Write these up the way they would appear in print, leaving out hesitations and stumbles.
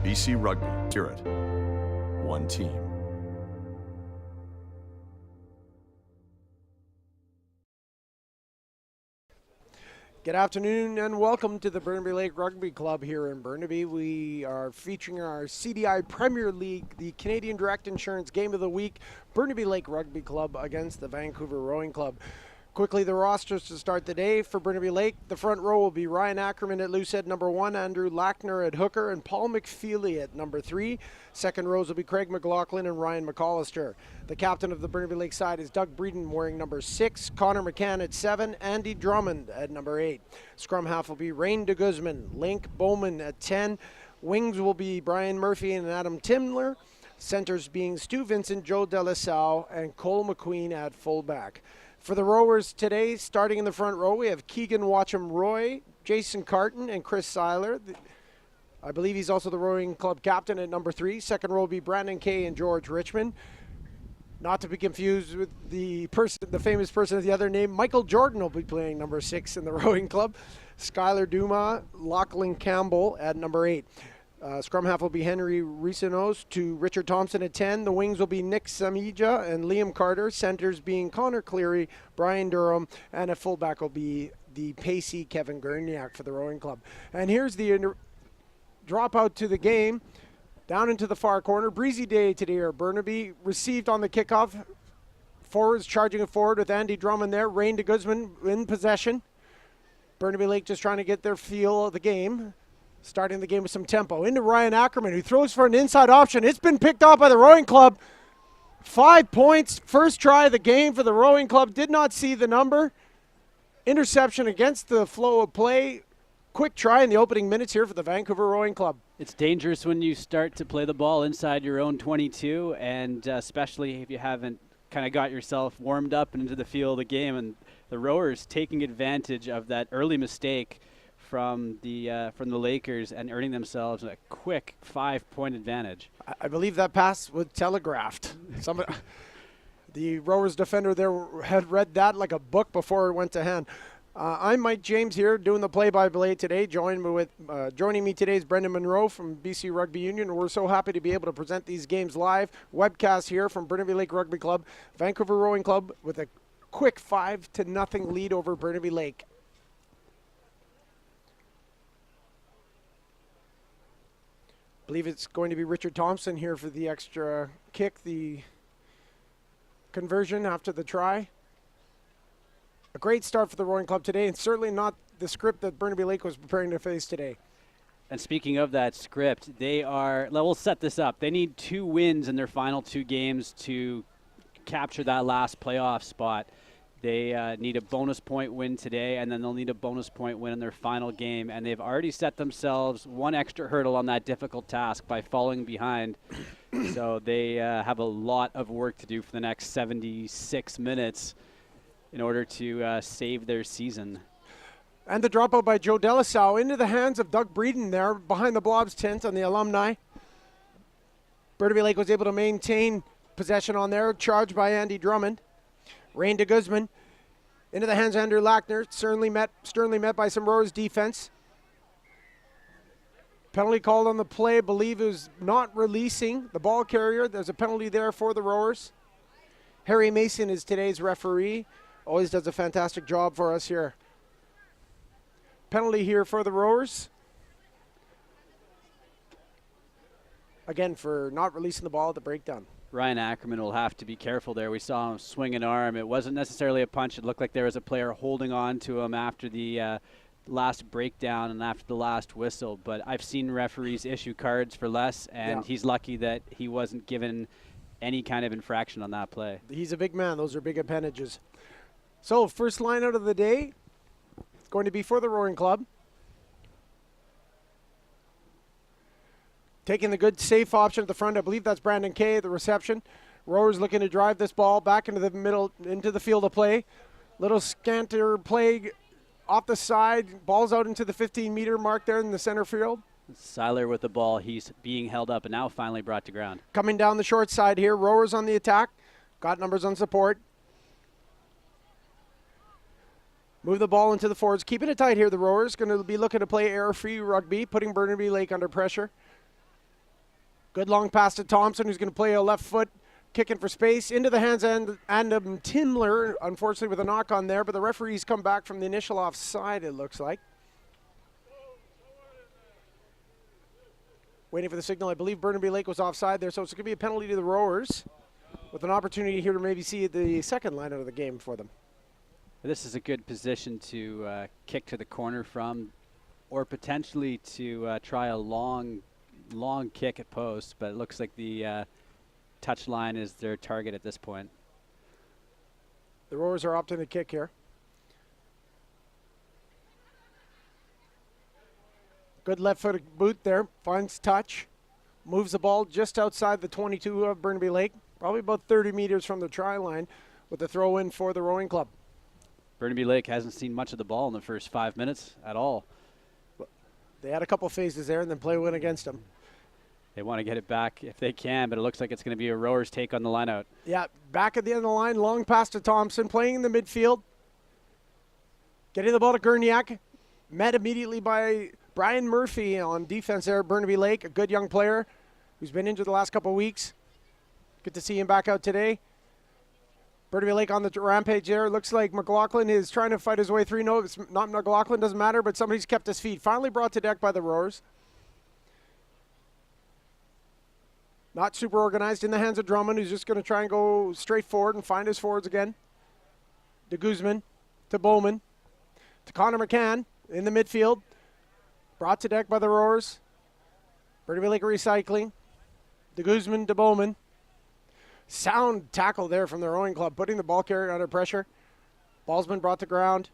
BC Rugby, Spirit, one team. Good afternoon and welcome to the Burnaby Lake Rugby Club here in Burnaby. We are featuring our CDI Premier League, the Canadian Direct Insurance Game of the Week, Burnaby Lake Rugby Club against the Vancouver Rowing Club. Quickly, the rosters to start the day for Burnaby Lake. The front row will be Ryan Ackerman at loosehead number 1, Andrew Lackner at hooker, and Paul McFeely at number 3. Second rows will be Craig McLaughlin and Ryan McAllister. The captain of the Burnaby Lake side is Doug Breeden wearing number 6, Connor McCann at 7, Andy Drummond at number 8. Scrum half will be Rain de Guzman, Link Bowman at 10. Wings will be Brian Murphy and Adam Timler. Centers being Stu Vincent, Joe Delasau, and Cole McQueen at fullback. For the rowers today, starting in the front row, we have Keegan Watcham-Roy, Jason Carton, and Chris Seiler. I believe he's also the rowing club captain at number 3. Second row will be Brandon Kay and George Richmond. Not to be confused with the famous person with the other name. Michael Jordan will be playing number 6 in the rowing club. Skylar Duma, Lachlan Campbell at number 8. Scrum half will be Henry Risanos to Richard Thompson at 10. The wings will be Nick Samija and Liam Carter. Centers being Connor Cleary, Brian Durham, and a fullback will be the pacey Kevin Gurniak for the rowing club. And here's the dropout to the game. Down into the far corner. Breezy day today at Burnaby. Received on the kickoff. Forwards charging it forward with Andy Drummond there. Rain de Guzman in possession. Burnaby Lake just trying to get their feel of the game. Starting the game with some tempo. Into Ryan Ackerman, who throws for an inside option. It's been picked off by the rowing club. 5 points. First try of the game for the rowing club. Did not see the number. Interception against the flow of play. Quick try in the opening minutes here for the Vancouver Rowing Club. It's dangerous when you start to play the ball inside your own 22, and especially if you haven't kind of got yourself warmed up and into the feel of the game. And the rowers taking advantage of that early mistake from the Lakers and earning themselves a quick 5-point advantage. I believe that pass was telegraphed. The rowers defender there had read that like a book before it went to hand. I'm Mike James here doing the play-by-play today. Joining me today is Brendan Monroe from BC Rugby Union. We're so happy to be able to present these games live. Webcast here from Burnaby Lake Rugby Club. Vancouver Rowing Club with a quick 5-0 lead over Burnaby Lake. I believe it's going to be Richard Thompson here for the extra kick, the conversion after the try. A great start for the rowing club today, and certainly not the script that Burnaby Lake was preparing to face today. And speaking of that script, we'll set this up. They need 2 wins in their final 2 games to capture that last playoff spot. They need a bonus point win today, and then they'll need a bonus point win in their final game. And they've already set themselves 1 extra hurdle on that difficult task by falling behind. So they have a lot of work to do for the next 76 minutes in order to save their season. And the dropout by Joe Delasau into the hands of Doug Breeden there behind the Blobs tent on the alumni. Burnaby Lake was able to maintain possession on there, charged by Andy Drummond. Rain de Guzman into the hands of Andrew Lackner, sternly met by some rowers' defense. Penalty called on the play, believe it was not releasing the ball carrier. There's a penalty there for the rowers. Harry Mason is today's referee. Always does a fantastic job for us here. Penalty here for the rowers. Again, for not releasing the ball at the breakdown. Ryan Ackerman will have to be careful there. We saw him swing an arm. It wasn't necessarily a punch. It looked like there was a player holding on to him after the last breakdown and after the last whistle. But I've seen referees issue cards for less, and he's lucky that he wasn't given any kind of infraction on that play. He's a big man. Those are big appendages. So first line out of the day, it's going to be for the rowing club. Taking the good safe option at the front. I believe that's Brandon Kay at the reception. Rowers looking to drive this ball back into the middle, into the field of play. Little scanter play off the side. Ball's out into the 15-meter mark there in the center field. Seiler with the ball. He's being held up and now finally brought to ground. Coming down the short side here. Rowers on the attack. Got numbers on support. Move the ball into the forwards. Keeping it tight here, the rowers. Going to be looking to play error-free rugby, putting Burnaby Lake under pressure. Good long pass to Thompson, who's going to play a left foot, kicking for space, into the hands and Timler, unfortunately with a knock on there, but the referee's come back from the initial offside, it looks like. Waiting for the signal. I believe Burnaby Lake was offside there, so it's going to be a penalty to the Rowers with an opportunity here to maybe see the second line out of the game for them. This is a good position to kick to the corner from, or potentially to try a long kick at post, but it looks like the touch line is their target at this point. The Rowers are opting to kick here. Good left-footed boot there, finds touch, moves the ball just outside the 22 of Burnaby Lake, probably about 30 meters from the try line with the throw in for the rowing club. Burnaby Lake hasn't seen much of the ball in the first 5 minutes at all. They had a couple phases there and then play went against them. They want to get it back if they can, but it looks like it's going to be a Rowers take on the line out. Yeah, back at the end of the line, long pass to Thompson, playing in the midfield. Getting the ball to Gurniak, met immediately by Brian Murphy on defense there at Burnaby Lake, a good young player who's been injured the last couple of weeks. Good to see him back out today. Burnaby Lake on the rampage there. Looks like McLaughlin is trying to fight his way through. No, it's not McLaughlin, doesn't matter, but somebody's kept his feet. Finally brought to deck by the Rowers. Not super organized in the hands of Drummond, who's just going to try and go straight forward and find his forwards again. De Guzman to Bowman to Connor McCann in the midfield. Brought to deck by the Rowers. Burnaby Lake recycling. De Guzman to Bowman. Sound tackle there from the rowing club, putting the ball carrier under pressure. Ball's been brought to ground.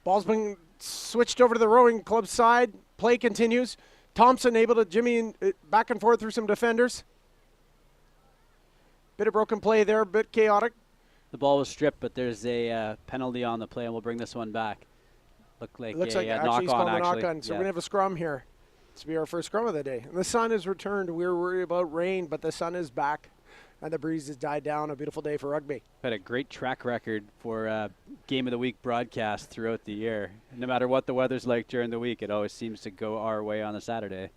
Ball's been switched over to the rowing club side. Play continues. Thompson able to jimmy back and forth through some defenders. Bit of broken play there, a bit chaotic. The ball was stripped, but there's a penalty on the play, and we'll bring this one back. Looks like he's knock-on, called a actually. knock-on, so we're going to have a scrum here. This will be our first scrum of the day. And the sun has returned. We were worried about rain, but the sun is back, and the breeze has died down. A beautiful day for rugby. Had a great track record for Game of the Week broadcast throughout the year. No matter what the weather's like during the week, it always seems to go our way on a Saturday.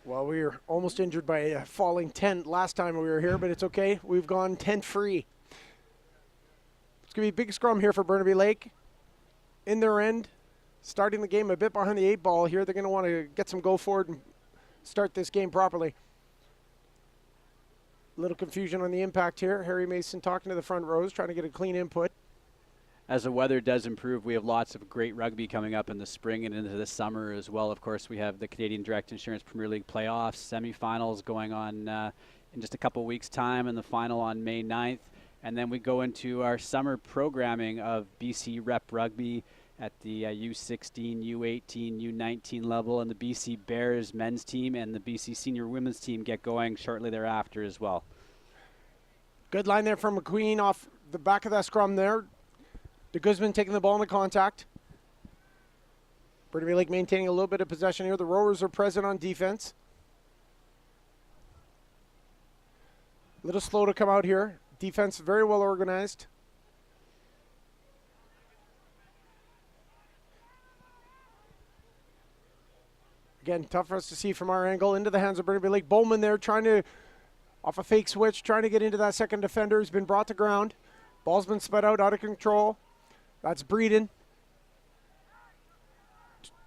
Well, we were almost injured by a falling tent last time we were here, but it's okay. We've gone tent-free. It's going to be a big scrum here for Burnaby Lake. In their end, starting the game a bit behind the 8 ball here. They're going to want to get some go forward and start this game properly. A little confusion on the impact here. Harry Mason talking to the front rows, trying to get a clean input. As the weather does improve, we have lots of great rugby coming up in the spring and into the summer as well. Of course, we have the Canadian Direct Insurance Premier League playoffs, semifinals going on in just a couple weeks' time, and the final on May 9th. And then we go into our summer programming of BC Rep Rugby at the U16, U18, U19 level, and the BC Bears men's team and the BC Senior women's team get going shortly thereafter as well. Good line there from McQueen off the back of that scrum there. De Guzman taking the ball into contact. Burnaby Lake maintaining a little bit of possession here. The Rowers are present on defense. A little slow to come out here. Defense very well organized. Again, tough for us to see from our angle. Into the hands of Burnaby Lake. Bowman there trying to, off a fake switch, trying to get into that second defender. He's been brought to ground. Ball's been sped out of control. That's Breeden.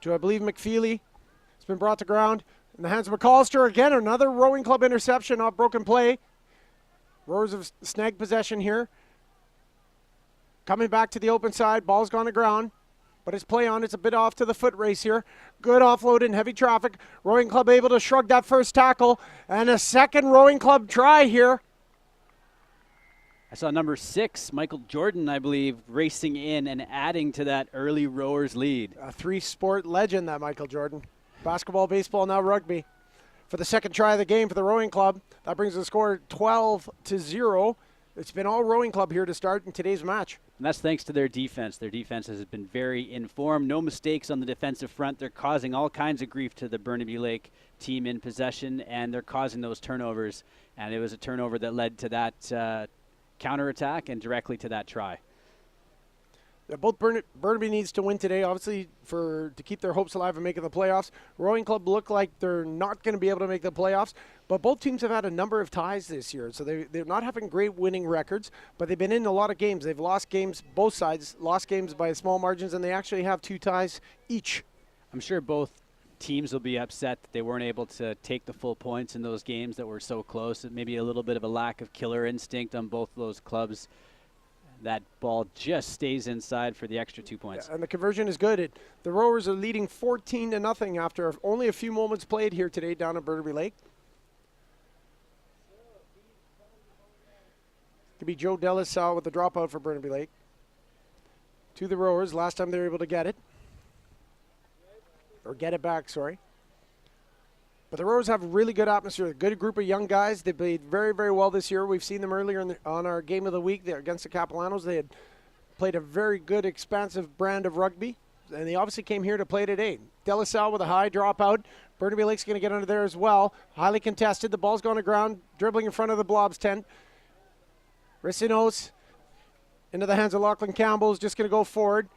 To, I believe, McFeely. It's been brought to ground. In the hands of McAllister. Again, another rowing club interception off broken play. Rowers have snagged possession here. Coming back to the open side. Ball's gone to ground. But it's play on. It's a bit off to the foot race here. Good offload in heavy traffic. Rowing club able to shrug that first tackle. And a second rowing club try here. I saw number 6, Michael Jordan, I believe, racing in and adding to that early Rowers lead. A 3-sport legend, that Michael Jordan. Basketball, baseball, now rugby. For the second try of the game for the rowing club. That brings the score 12-0. It's been all rowing club here to start in today's match. And that's thanks to their defense. Their defense has been very informed. No mistakes on the defensive front. They're causing all kinds of grief to the Burnaby Lake team in possession, and they're causing those turnovers. And it was a turnover that led to that counterattack and directly to that try. Both Burnaby needs to win today, obviously, to keep their hopes alive and making the playoffs. Rowing Club look like they're not going to be able to make the playoffs, but both teams have had a number of ties this year, so they're not having great winning records, but they've been in a lot of games. They've lost games, both sides lost games by small margins, and they actually have 2 ties each. I'm sure both teams will be upset that they weren't able to take the full points in those games that were so close. Maybe a little bit of a lack of killer instinct on both of those clubs. That ball just stays inside for the extra 2 points. Yeah, and the conversion is good. The Rowers are leading 14-0 after only a few moments played here today down at Burnaby Lake. Could be Joe Delisau with the dropout for Burnaby Lake. To the Rowers, last time they were able to get it. Or get it back, sorry. But the Rowers have a really good atmosphere, a good group of young guys. They played very, very well this year. We've seen them earlier on our game of the week against the Capellanos. They had played a very good, expansive brand of rugby, and they obviously came here to play today. Delisau with a high dropout. Burnaby Lake's going to get under there as well. Highly contested. The ball's going to ground, dribbling in front of the Blobs tent. Ricinos into the hands of Lachlan Campbell is just going to go forward.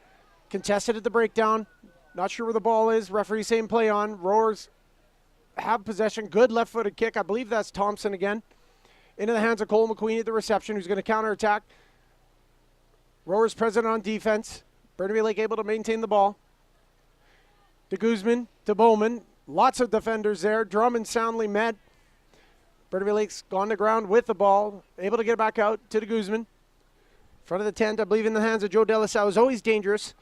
Contested at the breakdown. Not sure where the ball is. Referee saying play on. Rowers have possession. Good left-footed kick. I believe that's Thompson again. Into the hands of Cole McQueen at the reception, who's going to counterattack. Rowers present on defense. Burnaby Lake able to maintain the ball. To Guzman, to Bowman. Lots of defenders there. Drummond soundly met. Burnaby Lake's gone to ground with the ball. Able to get it back out to the Guzman. Front of the tent, I believe in the hands of Joe Delisau, is always dangerous.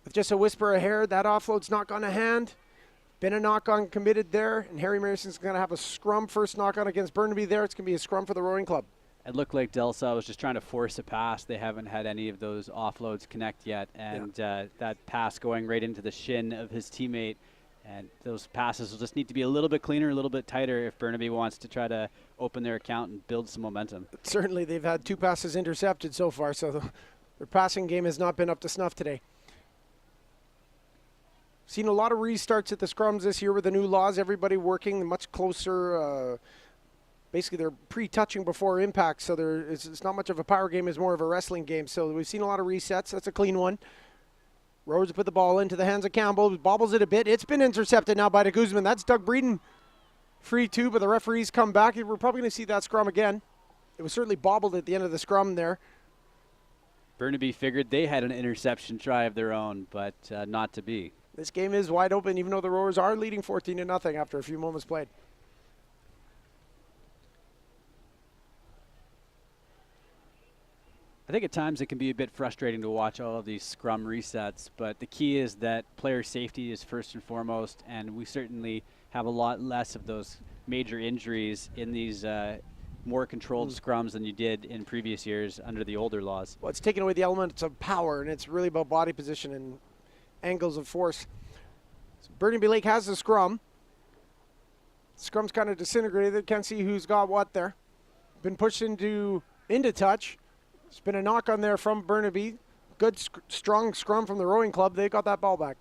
With just a whisper of hair, that offload's not gone to hand. Been a knock-on committed there, and Harry Marison's going to have a scrum. First knock-on against Burnaby there. It's going to be a scrum for the Rowing Club. It looked like Delisau was just trying to force a pass. They haven't had any of those offloads connect yet, and that pass going right into the shin of his teammate. And those passes will just need to be a little bit cleaner, a little bit tighter if Burnaby wants to try to open their account and build some momentum. Certainly, they've had 2 passes intercepted so far, so their passing game has not been up to snuff today. Seen a lot of restarts at the scrums this year with the new laws. Everybody working much closer. Basically, they're pre-touching before impact, so it's not much of a power game. It's more of a wrestling game. So we've seen a lot of resets. That's a clean one. Rowers put the ball into the hands of Campbell. Bobbles it a bit. It's been intercepted now by de Guzman. That's Doug Breeden. Free 2, but the referees come back. We're probably going to see that scrum again. It was certainly bobbled at the end of the scrum there. Burnaby figured they had an interception try of their own, but not to be. This game is wide open, even though the Rowers are leading 14-0 after a few moments played. I think at times it can be a bit frustrating to watch all of these scrum resets, but the key is that player safety is first and foremost, and we certainly have a lot less of those major injuries in these more controlled scrums than you did in previous years under the older laws. Well, it's taken away the elements of power, and it's really about body position and angles of force. So Burnaby Lake has the scrum. Scrum's kind of disintegrated. Can't see who's got what there. Been pushed into touch. It's been a knock on there from Burnaby. Good, strong scrum from the Rowing Club. They got that ball back.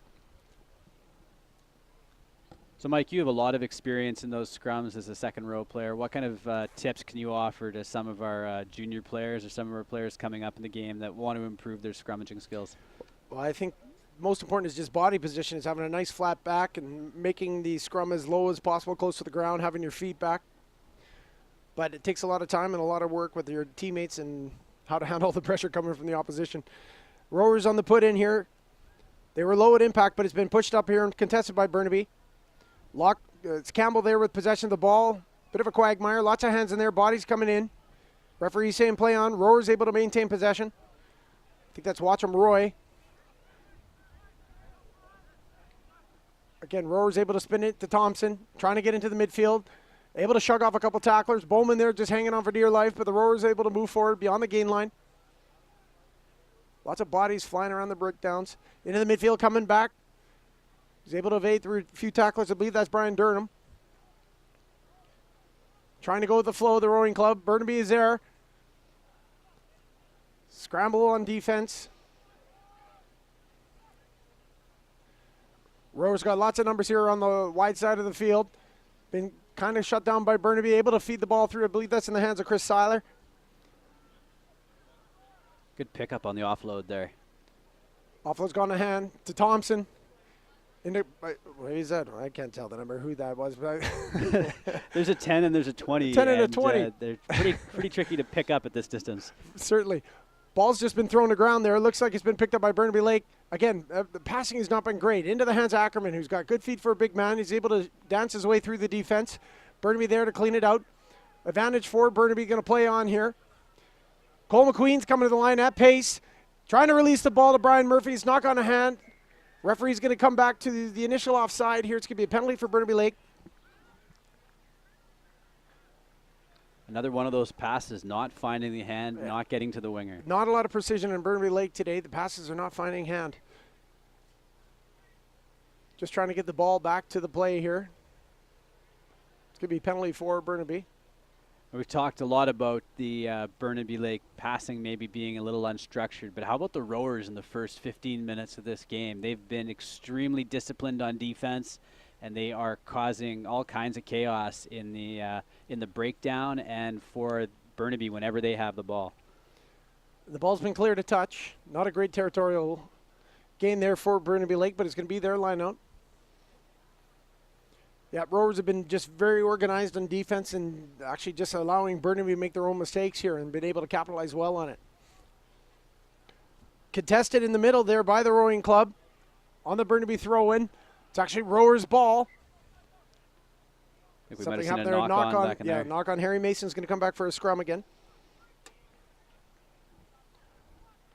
So, Mike, you have a lot of experience in those scrums as a second row player. What kind of tips can you offer to some of our junior players or some of our players coming up in the game that want to improve their scrummaging skills? Well, I think most important is just body position. Is having a nice flat back and making the scrum as low as possible, close to the ground, having your feet back. But it takes a lot of time and a lot of work with your teammates and how to handle the pressure coming from the opposition. Rowers on the put in here. They were low at impact, but it's been pushed up here and contested by Burnaby. It's Campbell there with possession of the ball. Bit of a quagmire. Lots of hands in there. Bodies coming in. Referee saying play on. Rowers able to maintain possession. I think that's Watcham Roy. Again, Rowers able to spin it to Thompson. Trying to get into the midfield. Able to shrug off a couple tacklers. Bowman there just hanging on for dear life, but the Rowers able to move forward beyond the gain line. Lots of bodies flying around the breakdowns. Into the midfield, coming back. He's able to evade through a few tacklers. I believe that's Brian Durham. Trying to go with the flow of the Rowing Club. Burnaby is there. Scramble on defense. Rowers got lots of numbers here on the wide side of the field. Been kind of shut down by Burnaby, able to feed the ball through. I believe that's in the hands of Chris Seiler. Good pickup on the offload there. Offload's gone to hand to Thompson. What is that? I can't tell the number who that was. But There's a 10 and there's a 20. 10 and a 20. They're pretty tricky to pick up at this distance. Certainly. Ball's just been thrown to ground there. It looks like it's been picked up by Burnaby Lake. Again, the passing has not been great. Into the hands of Ackerman, who's got good feet for a big man. He's able to dance his way through the defense. Burnaby there to clean it out. Advantage for Burnaby, going to play on here. Cole McQueen's coming to the line at pace. Trying to release the ball to Brian Murphy. It's knock on a hand. Referee's going to come back to the initial offside here. It's going to be a penalty for Burnaby Lake. Another one of those passes, not finding the hand, not getting to the winger. Not a lot of precision in Burnaby Lake today. The passes are not finding hand. Just trying to get the ball back to the play here. It's going to be a penalty for Burnaby. We've talked a lot about the Burnaby Lake passing maybe being a little unstructured, but how about the rowers in the first 15 minutes of this game? They've been extremely disciplined on defense, and they are causing all kinds of chaos in the breakdown and for Burnaby whenever they have the ball. The ball's been cleared to touch. Not a great territorial gain there for Burnaby Lake, but it's going to be their line out. Yeah, rowers have been just very organized on defense and actually just allowing Burnaby to make their own mistakes here and been able to capitalize well on it. Contested in the middle there by the rowing club on the Burnaby throw-in. It's actually rowers' ball. I think we might have seen a knock on back in there. Yeah, knock on. Harry Mason's going to come back for a scrum again.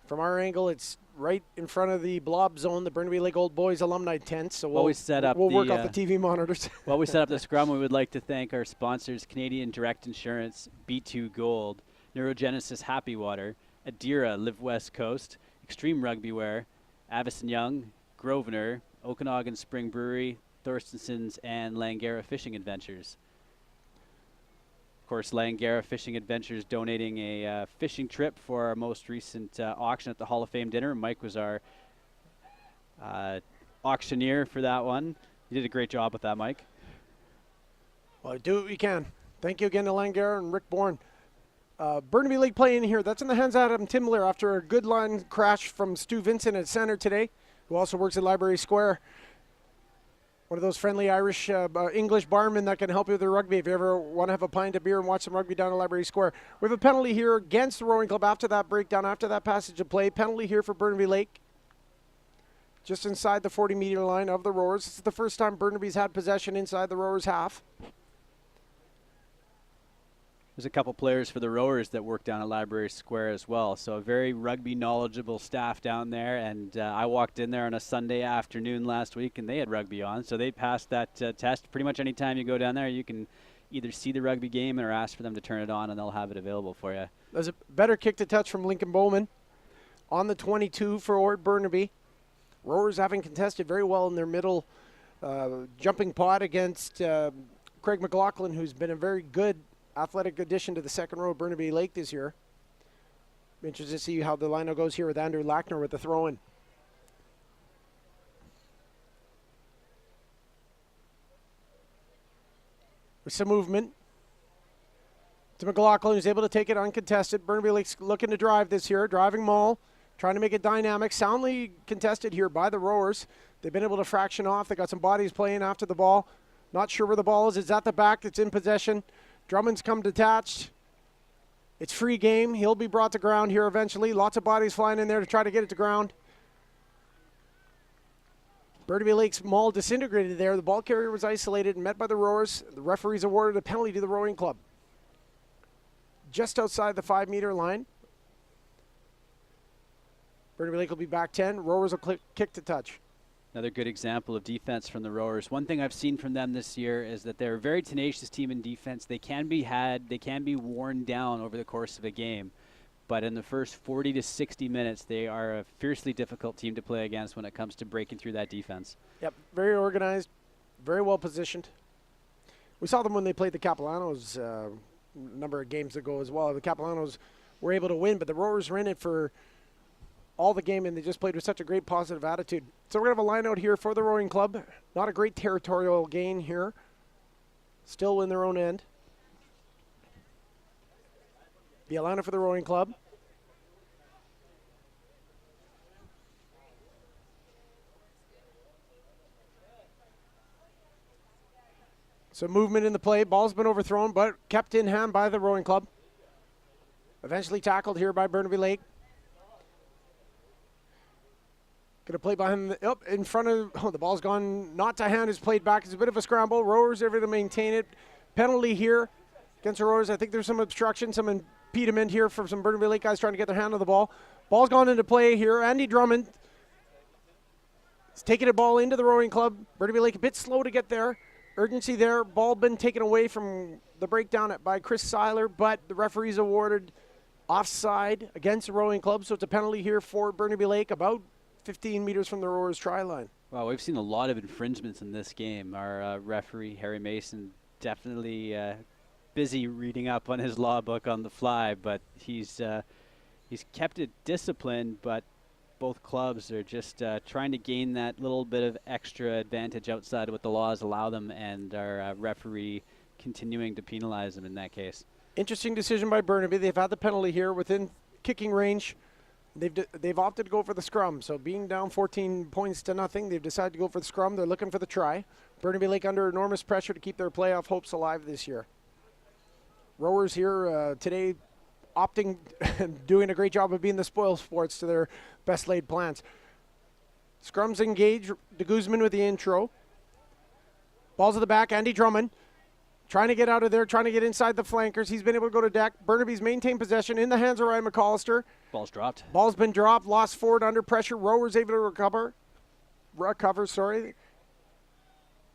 From our angle, it's right in front of the blob zone, the Burnaby Lake Old Boys alumni tent. So we'll work off the TV monitors. While we set up the scrum, we would like to thank our sponsors, Canadian Direct Insurance, B2 Gold, Neurogenesis Happy Water, Adira Live West Coast, Extreme Rugby Wear, Avison Young, Grosvenor, Okanagan Spring Brewery, Thorstenson's, and Langara Fishing Adventures. Of course, Langara Fishing Adventures donating a fishing trip for our most recent auction at the Hall of Fame dinner. Mike was our auctioneer for that one. You did a great job with that, Mike. Well, do what we can. Thank you again to Langara and Rick Bourne. Burnaby Lake playing here. That's in the hands of Adam Timler after a good line crash from Stu Vincent at center today, who also works at Library Square. One of those friendly Irish English barmen that can help you with the rugby if you ever want to have a pint of beer and watch some rugby down at Library Square. We have a penalty here against the rowing club after that breakdown, after that passage of play. Penalty here for Burnaby Lake. Just inside the 40-meter line of the rowers. This is the first time Burnaby's had possession inside the rowers' half. There's a couple players for the rowers that work down at Library Square as well. So a very rugby knowledgeable staff down there. And I walked in there on a Sunday afternoon last week and they had rugby on. So they passed that test. Pretty much any time you go down there, you can either see the rugby game or ask for them to turn it on and they'll have it available for you. There's a better kick to touch from Lincoln Bowman on the 22 for Ort Burnaby. Rowers having contested very well in their middle jumping pot against Craig McLaughlin, who's been a very good athletic addition to the second row of Burnaby Lake this year. I'm interested to see how the lineup goes here with Andrew Lackner with the throw-in. With some movement to McLaughlin, who's able to take it uncontested. Burnaby Lake's looking to drive this here, driving maul, trying to make it dynamic. Soundly contested here by the rowers. They've been able to fraction off. They got some bodies playing after the ball. Not sure where the ball is. It's at the back. It's in possession. Drummond's come detached. It's free game. He'll be brought to ground here eventually. Lots of bodies flying in there to try to get it to ground. Burnaby Lake's maul disintegrated there. The ball carrier was isolated and met by the rowers. The referees awarded a penalty to the rowing club. Just outside the 5-meter line. Burnaby Lake will be back 10. Rowers will kick to touch. Another good example of defense from the rowers. One thing I've seen from them this year is that they're a very tenacious team in defense. They can be worn down over the course of a game. But in the first 40 to 60 minutes, they are a fiercely difficult team to play against when it comes to breaking through that defense. Yep, very organized, very well positioned. We saw them when they played the Capellanos a number of games ago as well. The Capellanos were able to win, but the rowers were in it for all the game, and they just played with such a great positive attitude. So we're going to have a line out here for the rowing club. Not a great territorial gain here. Still in their own end. Be a line out for the rowing club. Some movement in the play. Ball's been overthrown, but kept in hand by the rowing club. Eventually tackled here by Burnaby Lake. Going to play behind the, in front of, the ball's gone not to hand, is played back. It's a bit of a scramble. Rowers able to maintain it. Penalty here against the Rowers. I think there's some obstruction, some impediment here for some Burnaby Lake guys trying to get their hand on the ball. Ball's gone into play here. Andy Drummond is taking a ball into the rowing club. Burnaby Lake a bit slow to get there. Urgency there. Ball been taken away from the breakdown by Chris Seiler, but the referee's awarded offside against the rowing club, so it's a penalty here for Burnaby Lake, about 15 meters from the rowers' try line. Well, we've seen a lot of infringements in this game. Our referee, Harry Mason, definitely busy reading up on his law book on the fly, but he's kept it disciplined, but both clubs are just trying to gain that little bit of extra advantage outside of what the laws allow them, and our referee continuing to penalize them in that case. Interesting decision by Burnaby. They've had the penalty here within kicking range. They've opted to go for the scrum. So being down 14 points to nothing, they've decided to go for the scrum. They're looking for the try. Burnaby Lake under enormous pressure to keep their playoff hopes alive this year. Rowers here today opting and doing a great job of being the spoil sports to their best laid plans. Scrums engage. De Guzman with the intro. Balls at the back. Andy Drummond trying to get out of there, trying to get inside the flankers. He's been able to go to deck. Burnaby's maintained possession in the hands of Ryan McAllister. Ball's dropped. Ball's been dropped, lost forward under pressure. Rowers able to recover,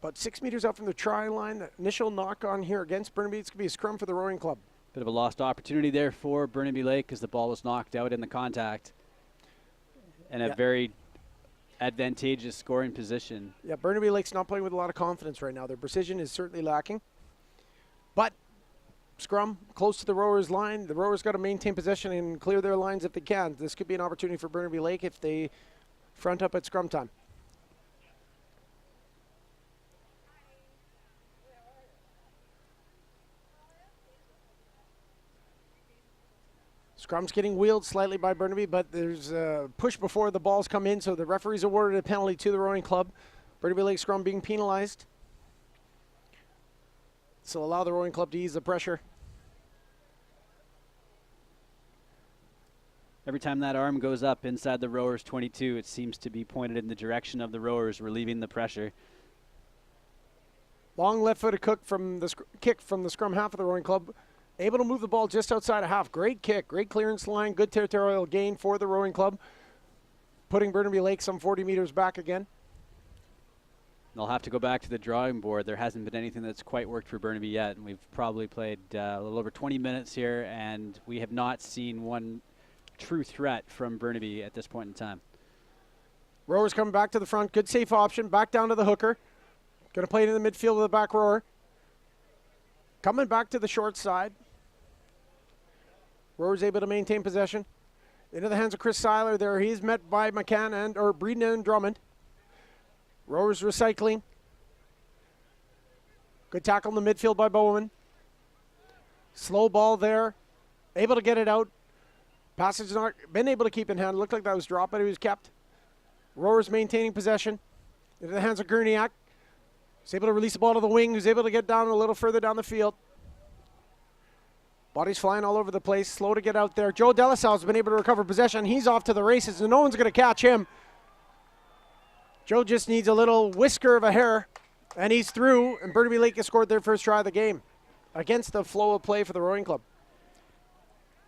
About 6 meters out from the try line. The initial knock on here against Burnaby. It's going to be a scrum for the rowing club. Bit of a lost opportunity there for Burnaby Lake as the ball was knocked out in the contact. And a very advantageous scoring position. Yeah, Burnaby Lake's not playing with a lot of confidence right now. Their precision is certainly lacking. But scrum close to the rowers' line. The rowers got to maintain possession and clear their lines if they can. This could be an opportunity for Burnaby Lake if they front up at scrum time. Scrum's getting wheeled slightly by Burnaby, but there's a push before the balls come in, so the referee's awarded a penalty to the rowing club. Burnaby Lake scrum being penalized. So allow the rowing club to ease the pressure. Every time that arm goes up inside the rowers' 22, it seems to be pointed in the direction of the rowers, relieving the pressure. Long left-footed kick from the scrum half of the rowing club. Able to move the ball just outside of half. Great kick, great clearance line, good territorial gain for the rowing club. Putting Burnaby Lake some 40 meters back again. They'll have to go back to the drawing board. There hasn't been anything that's quite worked for Burnaby yet, and we've probably played a little over 20 minutes here, and we have not seen one true threat from Burnaby at this point in time. Rowers coming back to the front. Good safe option. Back down to the hooker. Going to play it in the midfield of the back rower. Coming back to the short side. Rowers able to maintain possession. Into the hands of Chris Seiler there. He's met by McCann or Breeden and Drummond. Rowers recycling. Good tackle in the midfield by Bowman. Slow ball there. Able to get it out. Passage not been able to keep in hand. Looked like that was dropped, but it was kept. Rowers maintaining possession. Into the hands of Gurniak. He's able to release the ball to the wing. He's able to get down a little further down the field. Bodies flying all over the place. Slow to get out there. Joe Delasau has been able to recover possession. He's off to the races, and no one's going to catch him. Joe just needs a little whisker of a hair, and he's through, and Burnaby Lake has scored their first try of the game against the flow of play for the rowing club.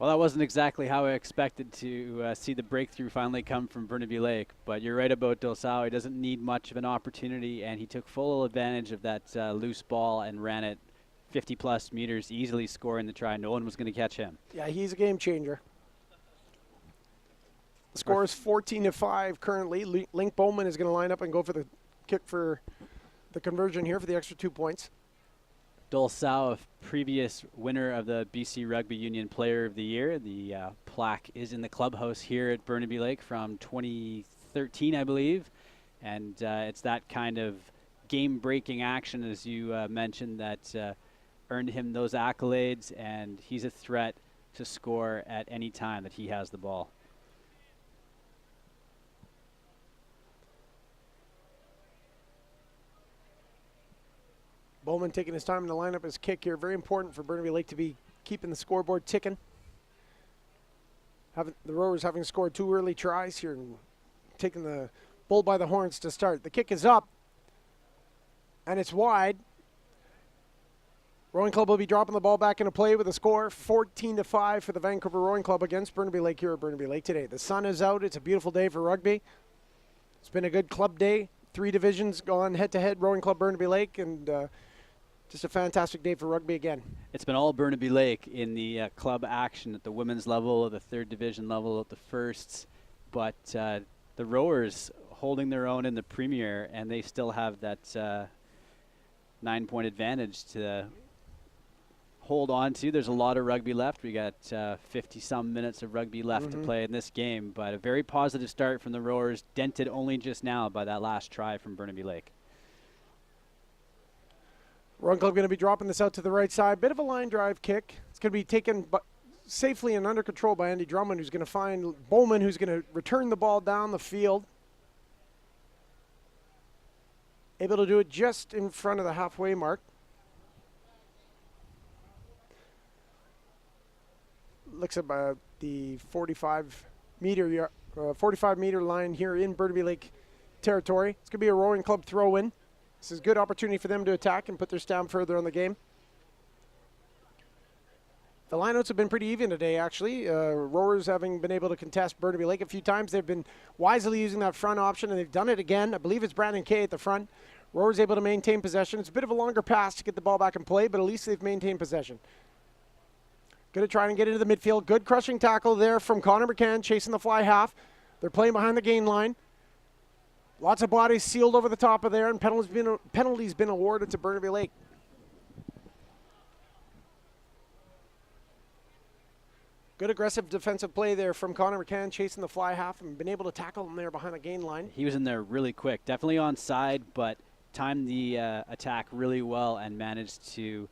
Well, that wasn't exactly how I expected to see the breakthrough finally come from Burnaby Lake, but you're right about Delasau. He doesn't need much of an opportunity, and he took full advantage of that loose ball and ran it 50-plus meters, easily scoring the try. No one was going to catch him. Yeah, he's a game changer. The score is 14-5 currently. Link Bowman is going to line up and go for the kick for the conversion here for the extra 2 points. Delasau, a previous winner of the BC Rugby Union Player of the Year. The plaque is in the clubhouse here at Burnaby Lake from 2013, I believe. And it's that kind of game-breaking action, as you mentioned, that earned him those accolades. And he's a threat to score at any time that he has the ball. Bowman taking his time in the lineup. His kick here, very important for Burnaby Lake to be keeping the scoreboard ticking. The Rowers having scored 2 early tries here and taking the bull by the horns to start. The kick is up, and it's wide. Rowing Club will be dropping the ball back into play with a score 14-5 for the Vancouver Rowing Club against Burnaby Lake here at Burnaby Lake today. The sun is out. It's a beautiful day for rugby. It's been a good club day. 3 divisions gone head-to-head, Rowing Club Burnaby Lake, and just a fantastic day for rugby again. It's been all Burnaby Lake in the club action at the women's level, at the 3rd division level, at the firsts. But the Rowers holding their own in the Premier, and they still have that 9-point advantage to hold on to. There's a lot of rugby left. We got 50-some minutes of rugby left to play in this game, but a very positive start from the Rowers, dented only just now by that last try from Burnaby Lake. Rowing Club going to be dropping this out to the right side. Bit of a line drive kick. It's going to be taken safely and under control by Andy Drummond, who's going to find Bowman, who's going to return the ball down the field. Able to do it just in front of the halfway mark. Looks about the 45-meter line here in Burnaby Lake territory. It's going to be a Rowing Club throw-in. This is a good opportunity for them to attack and put their stamp further on the game. The lineouts have been pretty even today, actually. Rowers having been able to contest Burnaby Lake a few times. They've been wisely using that front option, and they've done it again. I believe it's Brandon Kay at the front. Rowers able to maintain possession. It's a bit of a longer pass to get the ball back in play, but at least they've maintained possession. Going to try and get into the midfield. Good crushing tackle there from Connor McCann, chasing the fly half. They're playing behind the gain line. Lots of bodies sealed over the top of there, and penalties been awarded to Burnaby Lake. Good aggressive defensive play there from Connor McCann, chasing the fly half and been able to tackle him there behind the gain line. He was in there really quick, definitely on side, but timed the attack really well and managed to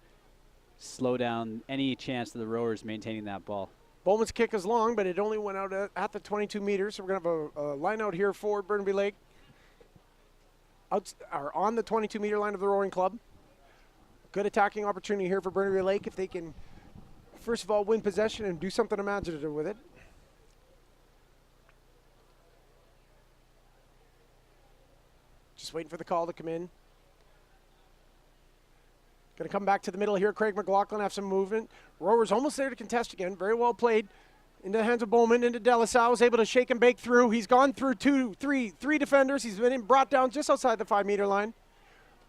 slow down any chance of the Rowers maintaining that ball. Bowman's kick is long, but it only went out at the 22 meters, so we're going to have a line out here for Burnaby Lake. On the 22-meter line of the Rowing Club. Good attacking opportunity here for Burnaby Lake if they can, first of all, win possession and do something imaginative with it. Just waiting for the call to come in. Going to come back to the middle here. Craig McLaughlin have some movement. Rowers almost there to contest again. Very well played. Into the hands of Bowman, into Delasau, is able to shake and bake through. He's gone through three defenders. He's been brought down just outside the 5-meter line.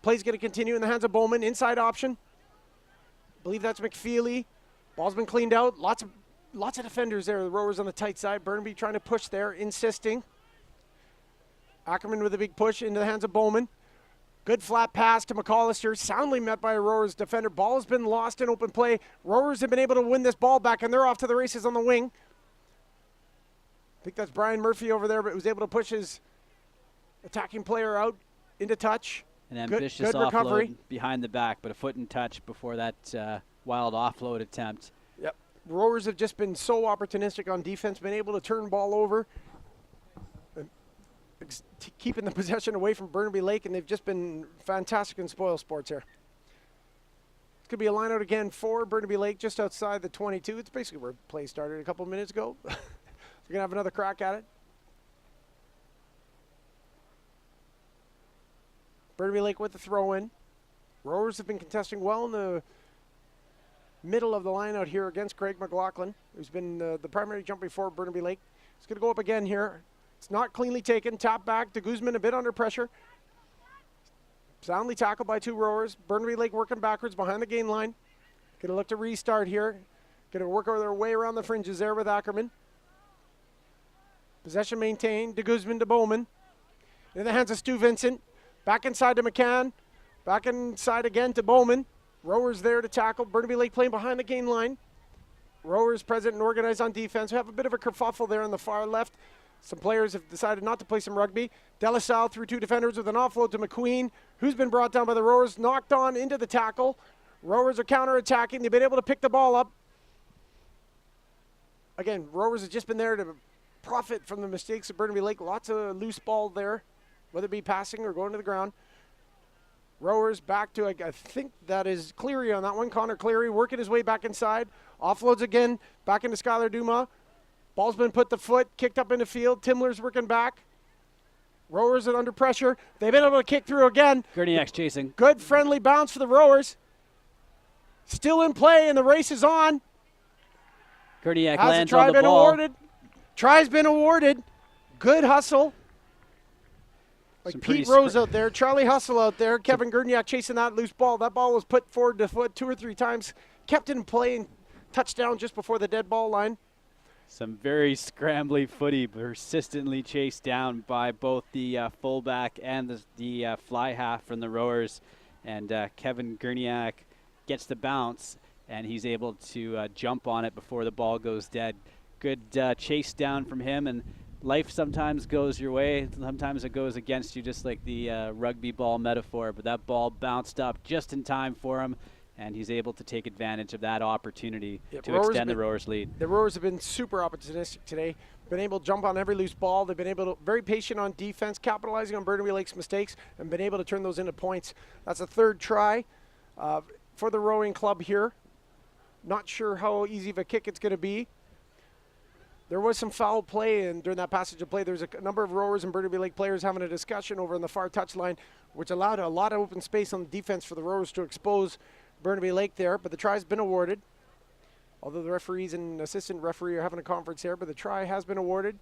Play's going to continue in the hands of Bowman. Inside option. I believe that's McFeely. Ball's been cleaned out. Lots of defenders there. The Rowers on the tight side. Burnaby trying to push there, insisting. Ackerman with a big push into the hands of Bowman. Good flat pass to McAllister, soundly met by a Rowers defender. Ball has been lost in open play. Rowers have been able to win this ball back, and they're off to the races on the wing. I think that's Brian Murphy over there, but was able to push his attacking player out into touch. An ambitious good recovery. Offload behind the back, but a foot in touch before that wild offload attempt. Yep. Rowers have just been so opportunistic on defense, been able to turn ball over, keeping the possession away from Burnaby Lake, and they've just been fantastic in spoil sports here. It's going to be a line out again for Burnaby Lake just outside the 22. It's basically where play started a couple minutes ago. They're going to have another crack at it. Burnaby Lake with the throw in. Rowers have been contesting well in the middle of the line out here against Craig McLaughlin, who's been the primary jump before Burnaby Lake. It's going to go up again here. It's not cleanly taken. Tap back to Guzman, a bit under pressure. Soundly tackled by 2 Rowers. Burnaby Lake working backwards behind the gain line. Going to look to restart here. Going to work their way around the fringes there with Ackerman. Possession maintained. De Guzman to Bowman. In the hands of Stu Vincent. Back inside to McCann. Back inside again to Bowman. Rowers there to tackle. Burnaby Lake playing behind the gain line. Rowers present and organized on defense. We have a bit of a kerfuffle there on the far left. Some players have decided not to play some rugby. Delasau through 2 defenders with an offload to McQueen, who's been brought down by the Rowers, knocked on into the tackle. Rowers are counter-attacking. They've been able to pick the ball up. Again, Rowers have just been there to profit from the mistakes of Burnaby Lake. Lots of loose ball there, whether it be passing or going to the ground. Rowers back to, I think that is Cleary on that one. Connor Cleary working his way back inside. Offloads again, back into Skylar Dumas. Ball's been put to foot, kicked up in the field. Timler's working back. Rowers are under pressure. They've been able to kick through again. Gurniak's chasing. Good friendly bounce for the Rowers. Still in play, and the race is on. Gurniak Has lands a try on the been ball. awarded? Try's been awarded. Good hustle. Like Some Pete pretty Rose out there, Charlie Hustle out there, Kevin Gurniak chasing that loose ball. That ball was put forward to foot 2 or 3 times, kept in play and touchdown just before the dead ball line. Some very scrambly footy, persistently chased down by both the fullback and the fly half from the Rowers. And Kevin Gurniak gets the bounce, and he's able to jump on it before the ball goes dead. Good chase down from him, and life sometimes goes your way. Sometimes it goes against you, just like the rugby ball metaphor. But that ball bounced up just in time for him, and he's able to take advantage of that opportunity to extend the Rowers' lead. The Rowers have been super opportunistic today. Been able to jump on every loose ball. They've been able to very patient on defense, capitalizing on Burnaby Lake's mistakes, and been able to turn those into points. That's a 3rd try for the rowing club here. Not sure how easy of a kick it's going to be. There was some foul play, and during that passage of play, there's a number of Rowers and Burnaby Lake players having a discussion over on the far touchline, which allowed a lot of open space on the defense for the Rowers to expose Burnaby Lake there. But the try's been awarded, although the referees and assistant referee are having a conference there. But the try has been awarded.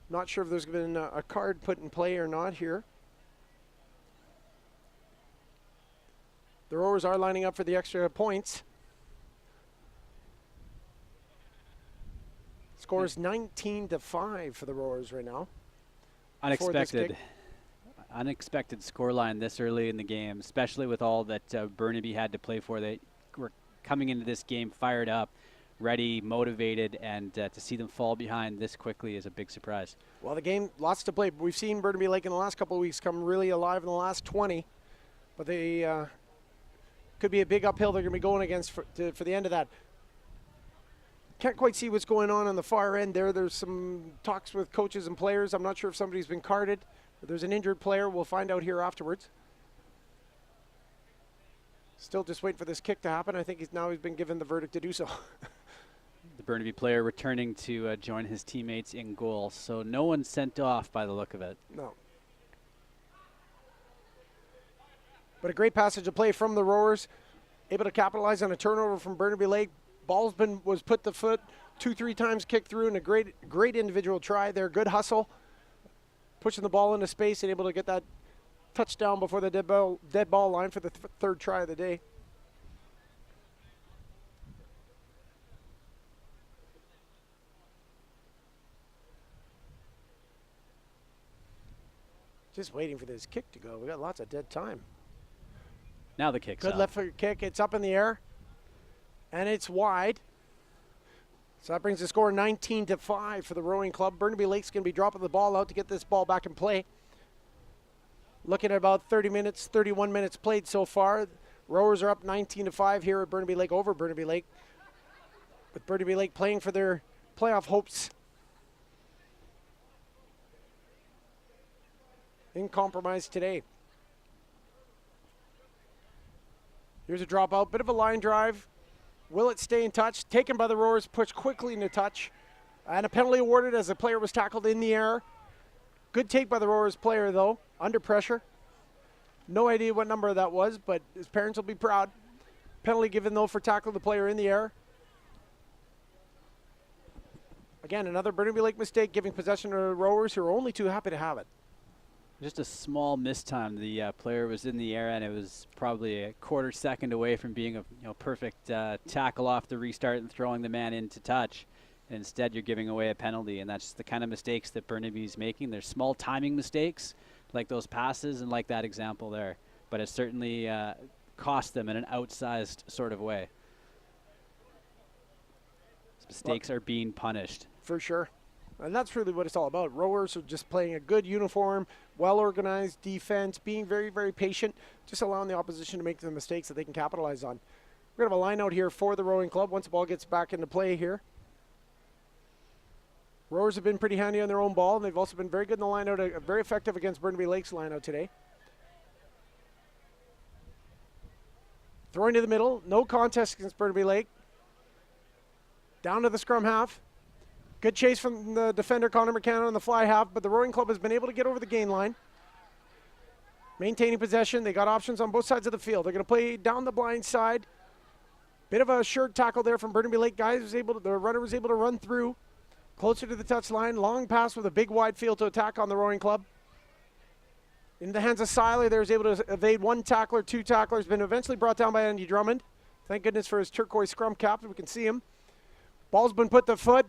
Not sure if there's been a card put in play or not here. The Rowers are lining up for the extra points. Score is 19-5 for the Rowers right now. Unexpected scoreline this early in the game, especially with all that Burnaby had to play for. They were coming into this game fired up, ready, motivated, and to see them fall behind this quickly is a big surprise. Well, the game, lots to play. We've seen Burnaby Lake in the last couple of weeks come really alive in the last 20, but they could be a big uphill they're going to be going against for the end of that. Can't quite see what's going on the far end there. There's some talks with coaches and players. I'm not sure if somebody's been carded. But there's an injured player. We'll find out here afterwards. Still just waiting for this kick to happen. I think he's been given the verdict to do so. The Burnaby player returning to join his teammates in goal. So no one sent off by the look of it. No. But a great passage of play from the Rowers. Able to capitalize on a turnover from Burnaby Lake. Ball's was put to foot 2-3 times, kicked through, and a great individual try there. Good hustle, pushing the ball into space and able to get that touchdown before the dead ball line for the 3rd try of the day. Just waiting for this kick to go. We got lots of dead time. Now the kick's Good up. left foot kick. It's up in the air. And it's wide. So that brings the score 19-5 for the rowing club. Burnaby Lake's going to be dropping the ball out to get this ball back in play. Looking at about 31 minutes played so far. Rowers are up 19-5 here at Burnaby Lake over Burnaby Lake. With Burnaby Lake playing for their playoff hopes in compromise today. Here's a dropout, bit of a line drive. Will it stay in touch? Taken by the Rowers, pushed quickly into touch. And a penalty awarded as the player was tackled in the air. Good take by the Rowers player, though, under pressure. No idea what number that was, but his parents will be proud. Penalty given, though, for tackling the player in the air. Again, another Burnaby Lake mistake, giving possession to the Rowers, who are only too happy to have it. Just a small mistime. The player was in the air, and it was probably a quarter second away from being a perfect tackle off the restart and throwing the man into touch. And instead, you're giving away a penalty, and that's the kind of mistakes that Burnaby's making. They're small timing mistakes, like those passes and like that example there. But it certainly cost them in an outsized sort of way. Mistakes are being punished. For sure. And that's really what it's all about. Rowers are just playing a good uniform, well-organized defense, being very, very patient, just allowing the opposition to make the mistakes that they can capitalize on. We're going to have a line out here for the rowing club once the ball gets back into play here. Rowers have been pretty handy on their own ball, and they've also been very good in the line out, very effective against Burnaby Lake's line out today. Throwing to the middle. No contest against Burnaby Lake. Down to the scrum half. Good chase from the defender, Connor McCann, on the fly half, but the rowing club has been able to get over the gain line. Maintaining possession. They got options on both sides of the field. They're going to play down the blind side. Bit of a short tackle there from Burnaby Lake. The runner was able to run through. Closer to the touch line. Long pass with a big wide field to attack on the rowing club. In the hands of Seiler, there was able to evade one tackler, two tacklers. Been eventually brought down by Andy Drummond. Thank goodness for his turquoise scrum cap. We can see him. Ball's been put to foot.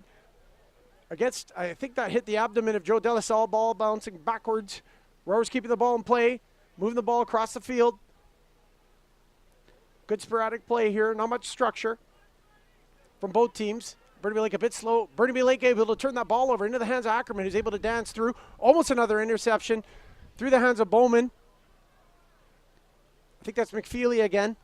Against, I think that hit the abdomen of Joe Delasal. Ball bouncing backwards. Rowers keeping the ball in play. Moving the ball across the field. Good sporadic play here. Not much structure from both teams. Burnaby Lake a bit slow. Burnaby Lake able to turn that ball over into the hands of Ackerman, who's able to dance through. Almost another interception through the hands of Bowman. I think that's McFeely again.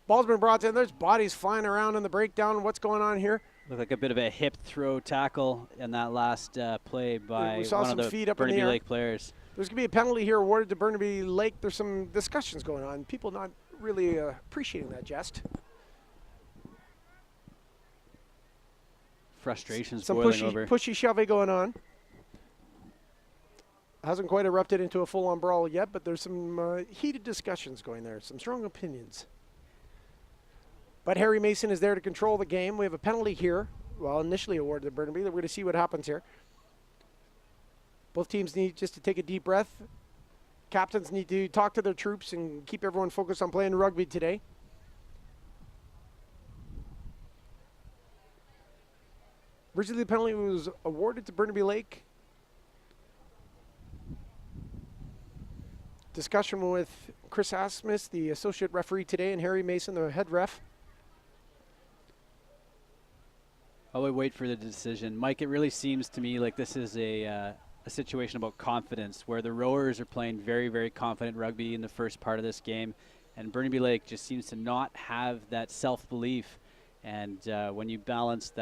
Ball's been brought in. There's bodies flying around in the breakdown. What's going on here? Looked like a bit of a hip throw tackle in that last play by one of the feet up Burnaby in the air. Lake players. There's going to be a penalty here awarded to Burnaby Lake. There's some discussions going on. People not really appreciating that jest. Frustrations some boiling over. pushy shovey going on. Hasn't quite erupted into a full-on brawl yet, but there's some heated discussions going there. Some strong opinions. But Harry Mason is there to control the game. We have a penalty here. Well, initially awarded to Burnaby. We're going to see what happens here. Both teams need just to take a deep breath. Captains need to talk to their troops and keep everyone focused on playing rugby today. Originally, the penalty was awarded to Burnaby Lake. Discussion with Chris Asmus, the associate referee today, and Harry Mason, the head ref. While we wait for the decision, Mike, it really seems to me like this is a situation about confidence, where the rowers are playing very, very confident rugby in the first part of this game, and Burnaby Lake just seems to not have that self-belief. And when you balance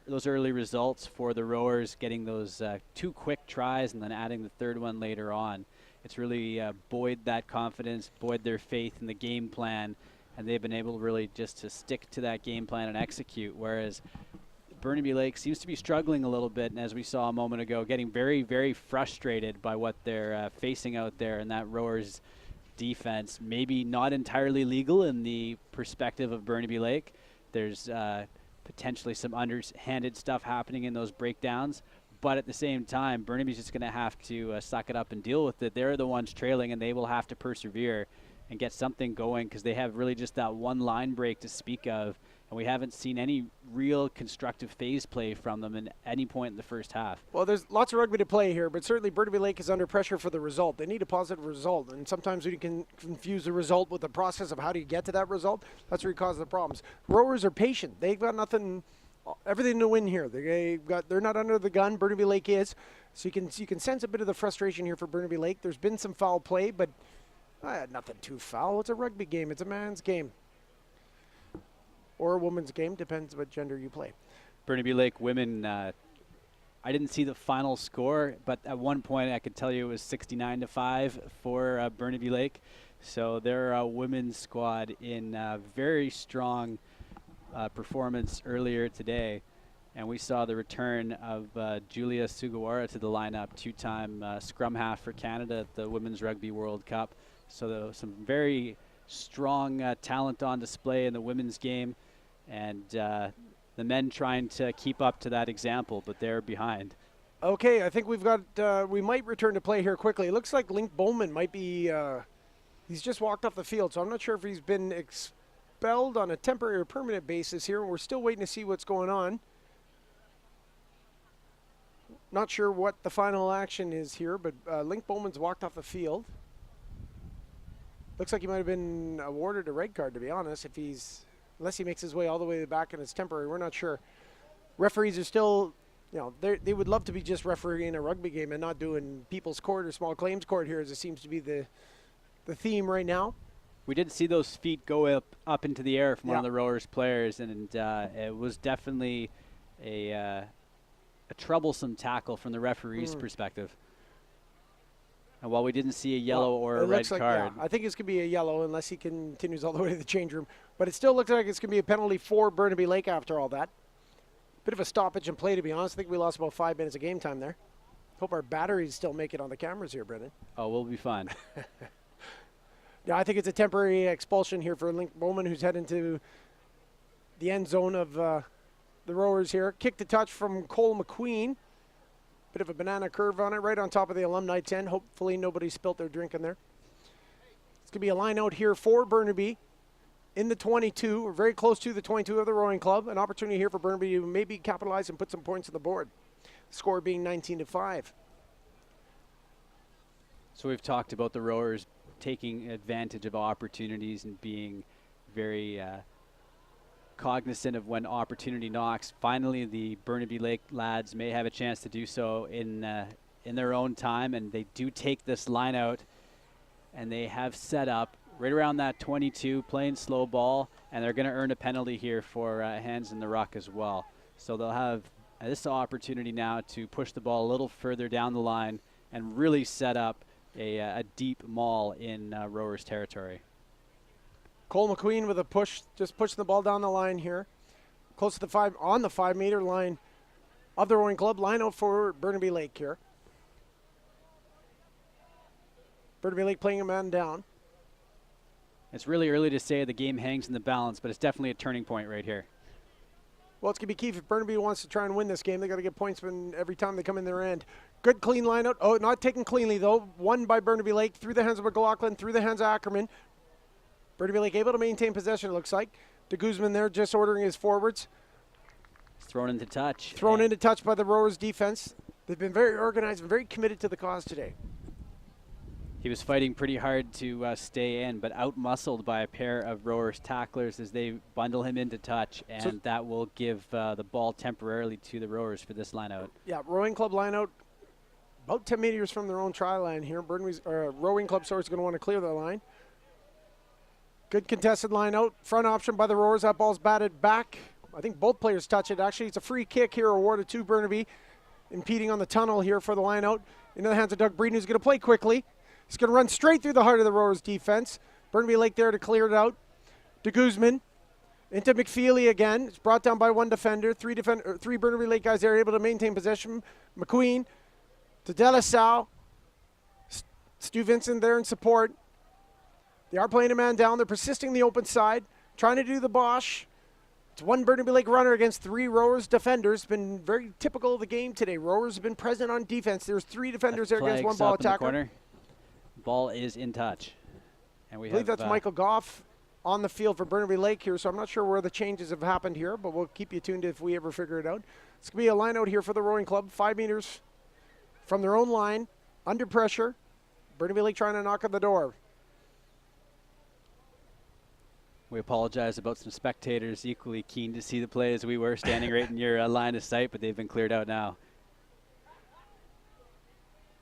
those early results for the rowers, getting those 2 quick tries and then adding the third one later on, it's really buoyed that confidence, buoyed their faith in the game plan, and they've been able really just to stick to that game plan and execute, whereas Burnaby Lake seems to be struggling a little bit, and as we saw a moment ago, getting very, very frustrated by what they're facing out there, and that rowers defense maybe not entirely legal in the perspective of Burnaby Lake. There's potentially some underhanded stuff happening in those breakdowns, but at the same time, Burnaby's just going to have to suck it up and deal with it. They're the ones trailing, and they will have to persevere and get something going, because they have really just that one line break to speak of, and we haven't seen any real constructive phase play from them at any point in the first half. Well, there's lots of rugby to play here, but certainly Burnaby Lake is under pressure for the result. They need a positive result, and sometimes we can confuse the result with the process of how do you get to that result. That's where you cause the problems. Rowers are patient. They've got everything to win here. They're not under the gun. Burnaby Lake is, so you can sense a bit of the frustration here for Burnaby Lake. There's been some foul play, but nothing too foul. It's a rugby game. It's a man's game. Or a woman's game, depends what gender you play. Burnaby Lake women, I didn't see the final score, but at one point I could tell you it was 69-5 for Burnaby Lake. So their women's squad in very strong performance earlier today. And we saw the return of Julia Sugawara to the lineup, 2-time scrum half for Canada at the Women's Rugby World Cup. So some very strong talent on display in the women's game. And the men trying to keep up to that example, but they're behind. Okay, I think we might return to play here quickly. It looks like Link Bowman might be, he's just walked off the field, so I'm not sure if he's been expelled on a temporary or permanent basis here. We're still waiting to see what's going on. Not sure what the final action is here, but Link Bowman's walked off the field. Looks like he might have been awarded a red card, to be honest, unless he makes his way all the way back and it's temporary. We're not sure. Referees are still, they would love to be just refereeing a rugby game and not doing people's court or small claims court here, as it seems to be the theme right now. We did see those feet go up into the air from one of the rowers' players, and it was definitely a troublesome tackle from the referee's perspective. And while we didn't see a yellow or a it red looks like, card, yeah, I think it's going to be a yellow unless he continues all the way to the change room. But it still looks like it's going to be a penalty for Burnaby Lake after all that. Bit of a stoppage in play, to be honest. I think we lost about 5 minutes of game time there. Hope our batteries still make it on the cameras here, Brendan. oh, we'll be fine. Yeah, I think it's a temporary expulsion here for Link Bowman, who's heading to the end zone of the rowers here. Kick to touch from Cole McQueen. Bit of a banana curve on it, right on top of the alumni 10. Hopefully nobody spilt their drink in there. It's going to be a line out here for Burnaby in the 22. We're very close to the 22 of the rowing club. An opportunity here for Burnaby to maybe capitalize and put some points on the board. Score being 19-5. So we've talked about the rowers taking advantage of opportunities and being very cognizant of when opportunity knocks. Finally, the Burnaby Lake lads may have a chance to do so in their own time, and they do take this line out, and they have set up right around that 22, playing slow ball, and they're going to earn a penalty here for hands in the ruck as well. So they'll have this opportunity now to push the ball a little further down the line and really set up a deep maul in rowers territory. Cole McQueen with a push, just pushing the ball down the line here. Close to the 5, on the 5 meter line of the rowing club. Line out for Burnaby Lake here. Burnaby Lake playing a man down. It's really early to say the game hangs in the balance, but it's definitely a turning point right here. Well, it's going to be key if Burnaby wants to try and win this game. They got to get points every time they come in their end. Good clean line out. Oh, not taken cleanly though. Won by Burnaby Lake through the hands of McLaughlin, through the hands of Ackerman. Burnaby Lake able to maintain possession, it looks like. De Guzman there just ordering his forwards. Thrown into touch. Thrown into touch by the rowers' defense. They've been very organized and very committed to the cause today. He was fighting pretty hard to stay in, but out-muscled by a pair of rowers' tacklers as they bundle him into touch, and that will give the ball temporarily to the rowers for this line-out. Yeah, rowing club line-out about 10 meters from their own try line here. Rowing club, sorry, is going to want to clear the line. Good contested line out. Front option by the rowers. That ball's batted back. I think both players touch it. Actually, it's a free kick here awarded to Burnaby. Impeding on the tunnel here for the line out. Into the hands of Doug Breeden, who's going to play quickly. He's going to run straight through the heart of the rowers' defense. Burnaby Lake there to clear it out. De Guzman into McFeely again. It's brought down by one defender. Three Burnaby Lake guys there able to maintain possession. McQueen to De La Salle. Stu Vincent there in support. They are playing a man down. They're persisting the open side, trying to do the Bosch. It's one Burnaby Lake runner against 3 rowers defenders. Been very typical of the game today. Rowers have been present on defense. There's 3 defenders there against one ball attacker. Ball is in touch. And I believe that's Michael Goff on the field for Burnaby Lake here, so I'm not sure where the changes have happened here, but we'll keep you tuned if we ever figure it out. It's going to be a line out here for the rowing club, 5 meters from their own line, under pressure. Burnaby Lake trying to knock on the door. We apologize about some spectators equally keen to see the play as we were standing right in your line of sight, but they've been cleared out now.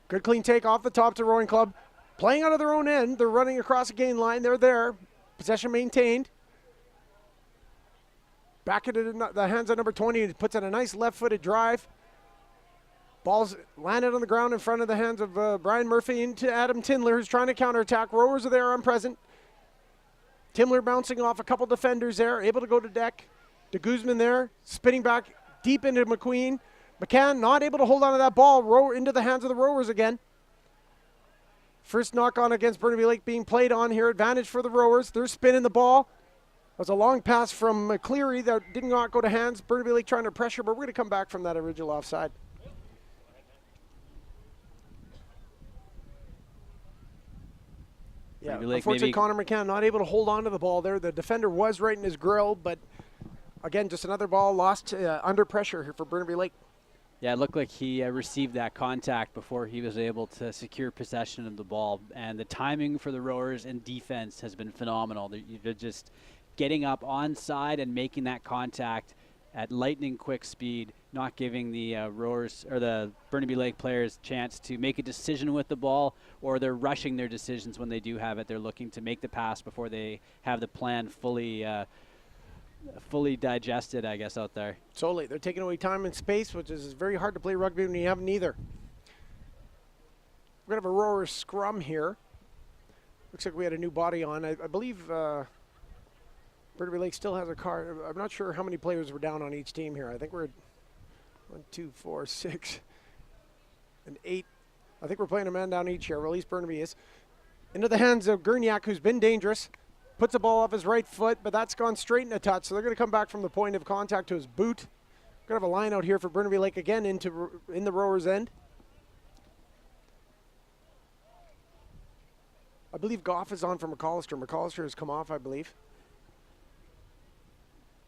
Good clean take off the top to rowing club. Playing out of their own end. They're running across the gain line. They're there. Possession maintained. Back into the hands of number 20. Puts in a nice left-footed drive. Ball's landed on the ground in front of the hands of Brian Murphy into Adam Tindler, who's trying to counterattack. Rowers are there unpresent. Timler bouncing off a couple defenders there, able to go to deck. De Guzman there, spinning back deep into McQueen. McCann not able to hold on to that ball, row into the hands of the rowers again. First knock on against Burnaby Lake being played on here. Advantage for the rowers. They're spinning the ball. That was a long pass from McCleary that did not go to hands. Burnaby Lake trying to pressure, but we're going to come back from that original offside. Yeah, unfortunately, Connor McCann not able to hold on to the ball there. The defender was right in his grill, but again, just another ball lost under pressure here for Burnaby Lake. Yeah, it looked like he received that contact before he was able to secure possession of the ball. And the timing for the rowers and defense has been phenomenal. They're just getting up onside and making that contact at lightning quick speed, not giving the rowers or the Burnaby Lake players chance to make a decision with the ball, or they're rushing their decisions when they do have it. They're looking to make the pass before they have the plan fully digested, I guess, out there. Totally. They're taking away time and space, which is very hard to play rugby when you have neither. We're going to have a rower scrum here. Looks like we had a new body on. I believe Burnaby Lake still has a card. I'm not sure how many players were down on each team here. I think we're at 1, 2, 4, 6, and 8. I think we're playing a man down each here. Well, at least Burnaby is. Into the hands of Gurniak, who's been dangerous. Puts the ball off his right foot, but that's gone straight in a touch. So they're going to come back from the point of contact to his boot. Going to have a line out here for Burnaby Lake again in the rower's end. I believe Goff is on for McAllister. McAllister has come off, I believe.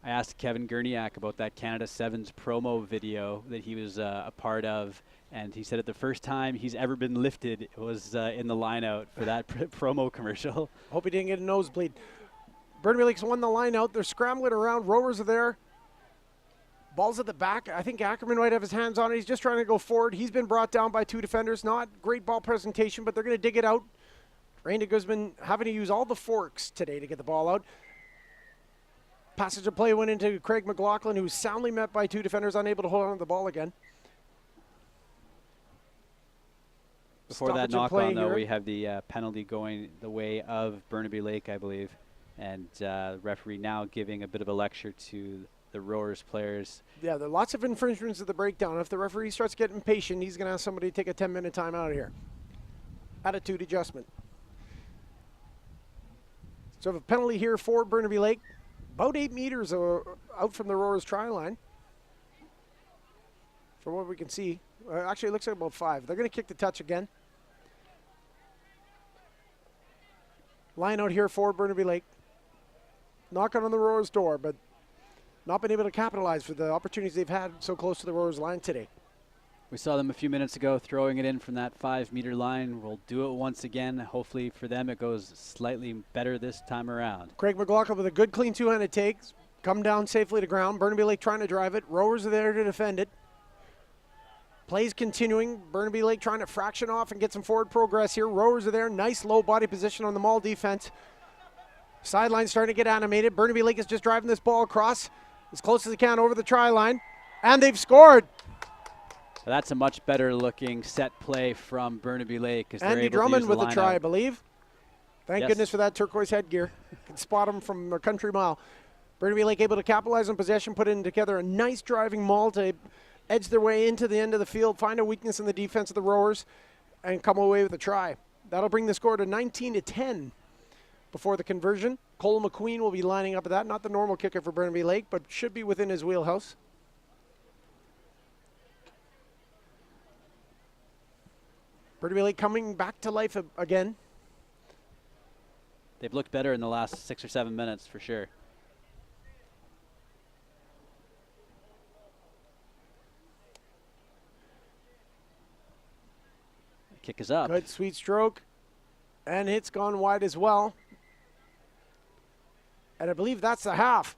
I asked Kevin Gurniak about that Canada Sevens promo video that he was a part of, and he said that the first time he's ever been lifted was in the line-out for that promo commercial. Hope he didn't get a nosebleed. Burnaby Lake's won the line-out. They're scrambling around. Rowers are there. Ball's at the back. I think Ackerman might have his hands on it. He's just trying to go forward. He's been brought down by 2 defenders. Not great ball presentation, but they're going to dig it out. Reinde's been having to use all the forks today to get the ball out. Passage of play went into Craig McLaughlin, who was soundly met by 2 defenders, unable to hold on to the ball again. Before that knock-on, though, we have the penalty going the way of Burnaby Lake, I believe. And the referee now giving a bit of a lecture to the rowers players. Yeah, there are lots of infringements at the breakdown. If the referee starts getting impatient, he's going to ask somebody to take a 10-minute time out of here. Attitude adjustment. So a penalty here for Burnaby Lake. About 8 meters out from the rowers' try line. From what we can see. Actually, it looks like about 5. They're going to kick the touch again. Line out here for Burnaby Lake. Knocking on the rowers' door, but not been able to capitalize for the opportunities they've had so close to the rowers' line today. We saw them a few minutes ago throwing it in from that 5-meter line. We'll do it once again. Hopefully for them it goes slightly better this time around. Craig McLaughlin with a good clean 2-handed take. Come down safely to ground. Burnaby Lake trying to drive it. Rowers are there to defend it. Plays continuing. Burnaby Lake trying to fraction off and get some forward progress here. Rowers are there. Nice low body position on the maul defense. Sideline starting to get animated. Burnaby Lake is just driving this ball across as close as they can over the try line. And they've scored. That's a much better looking set play from Burnaby Lake. Andy Drummond with the try, I believe. Thank goodness for that turquoise headgear. Can spot him from a country mile. Burnaby Lake able to capitalize on possession, put in together a nice driving maul to edge their way into the end of the field, find a weakness in the defense of the rowers, and come away with a try. That'll bring the score to 19-10 before the conversion. Cole McQueen will be lining up at that. Not the normal kicker for Burnaby Lake, but should be within his wheelhouse. Burnaby Lake coming back to life again. They've looked better in the last 6 or 7 minutes for sure. The kick is up. Good sweet stroke. And it's gone wide as well. And I believe that's the half.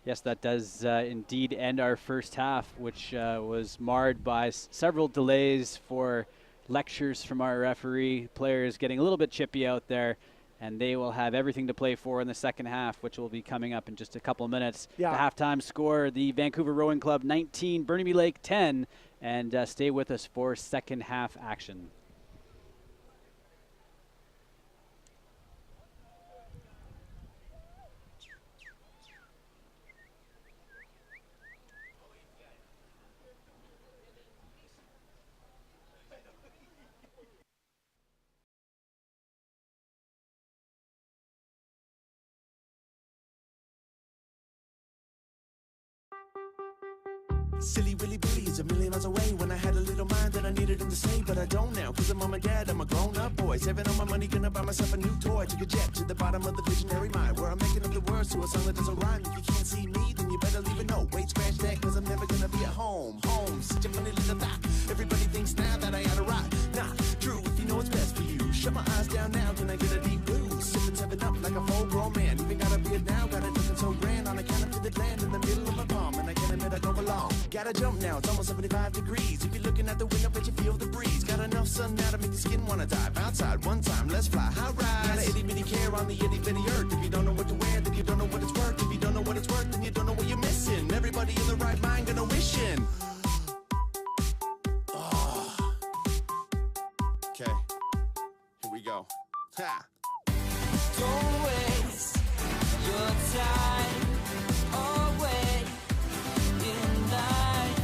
Yes, that does indeed end our first half, which was marred by several delays for lectures from our referee. Players getting a little bit chippy out there, and they will have everything to play for in the second half, which will be coming up in just a couple of minutes. Yeah. The halftime score, the Vancouver Rowing Club 19, Burnaby Lake 10, and stay with us for second half action. Silly Willy Billy is a million miles away. When I had a little mind that I needed him to say, but I don't now, cause I'm mom and dad, I'm a grown-up boy. Saving all my money, gonna buy myself a new toy. Took a jet to the bottom of the visionary mind, where I'm making up the words to a song that doesn't rhyme. If you can't see me, then you better leave a note. Wait, scratch that, cause I'm never gonna be at home. Home, such a funny little thought. Everybody thinks now that I ought to rock. Nah, true, if you know what's best for you. Shut my eyes down now, can I get a deep blue? Sipping 7 up like a full-grown man. Even got a beard now, got it looking so grand. On account of the land in the middle of my palm, and I can't admit I don't belong. Gotta jump now, it's almost 75 degrees. If you're looking at the window, bet you feel the breeze. Got enough sun now to make the skin wanna dive. Outside one time, let's fly, high rise. Got an itty bitty care on the itty bitty earth. If you don't know what to wear, then you don't know what it's worth. If you don't know what it's worth, then you don't know what you're missing. Everybody in the right mind gonna wish in. Ha! Don't waste your time away in life.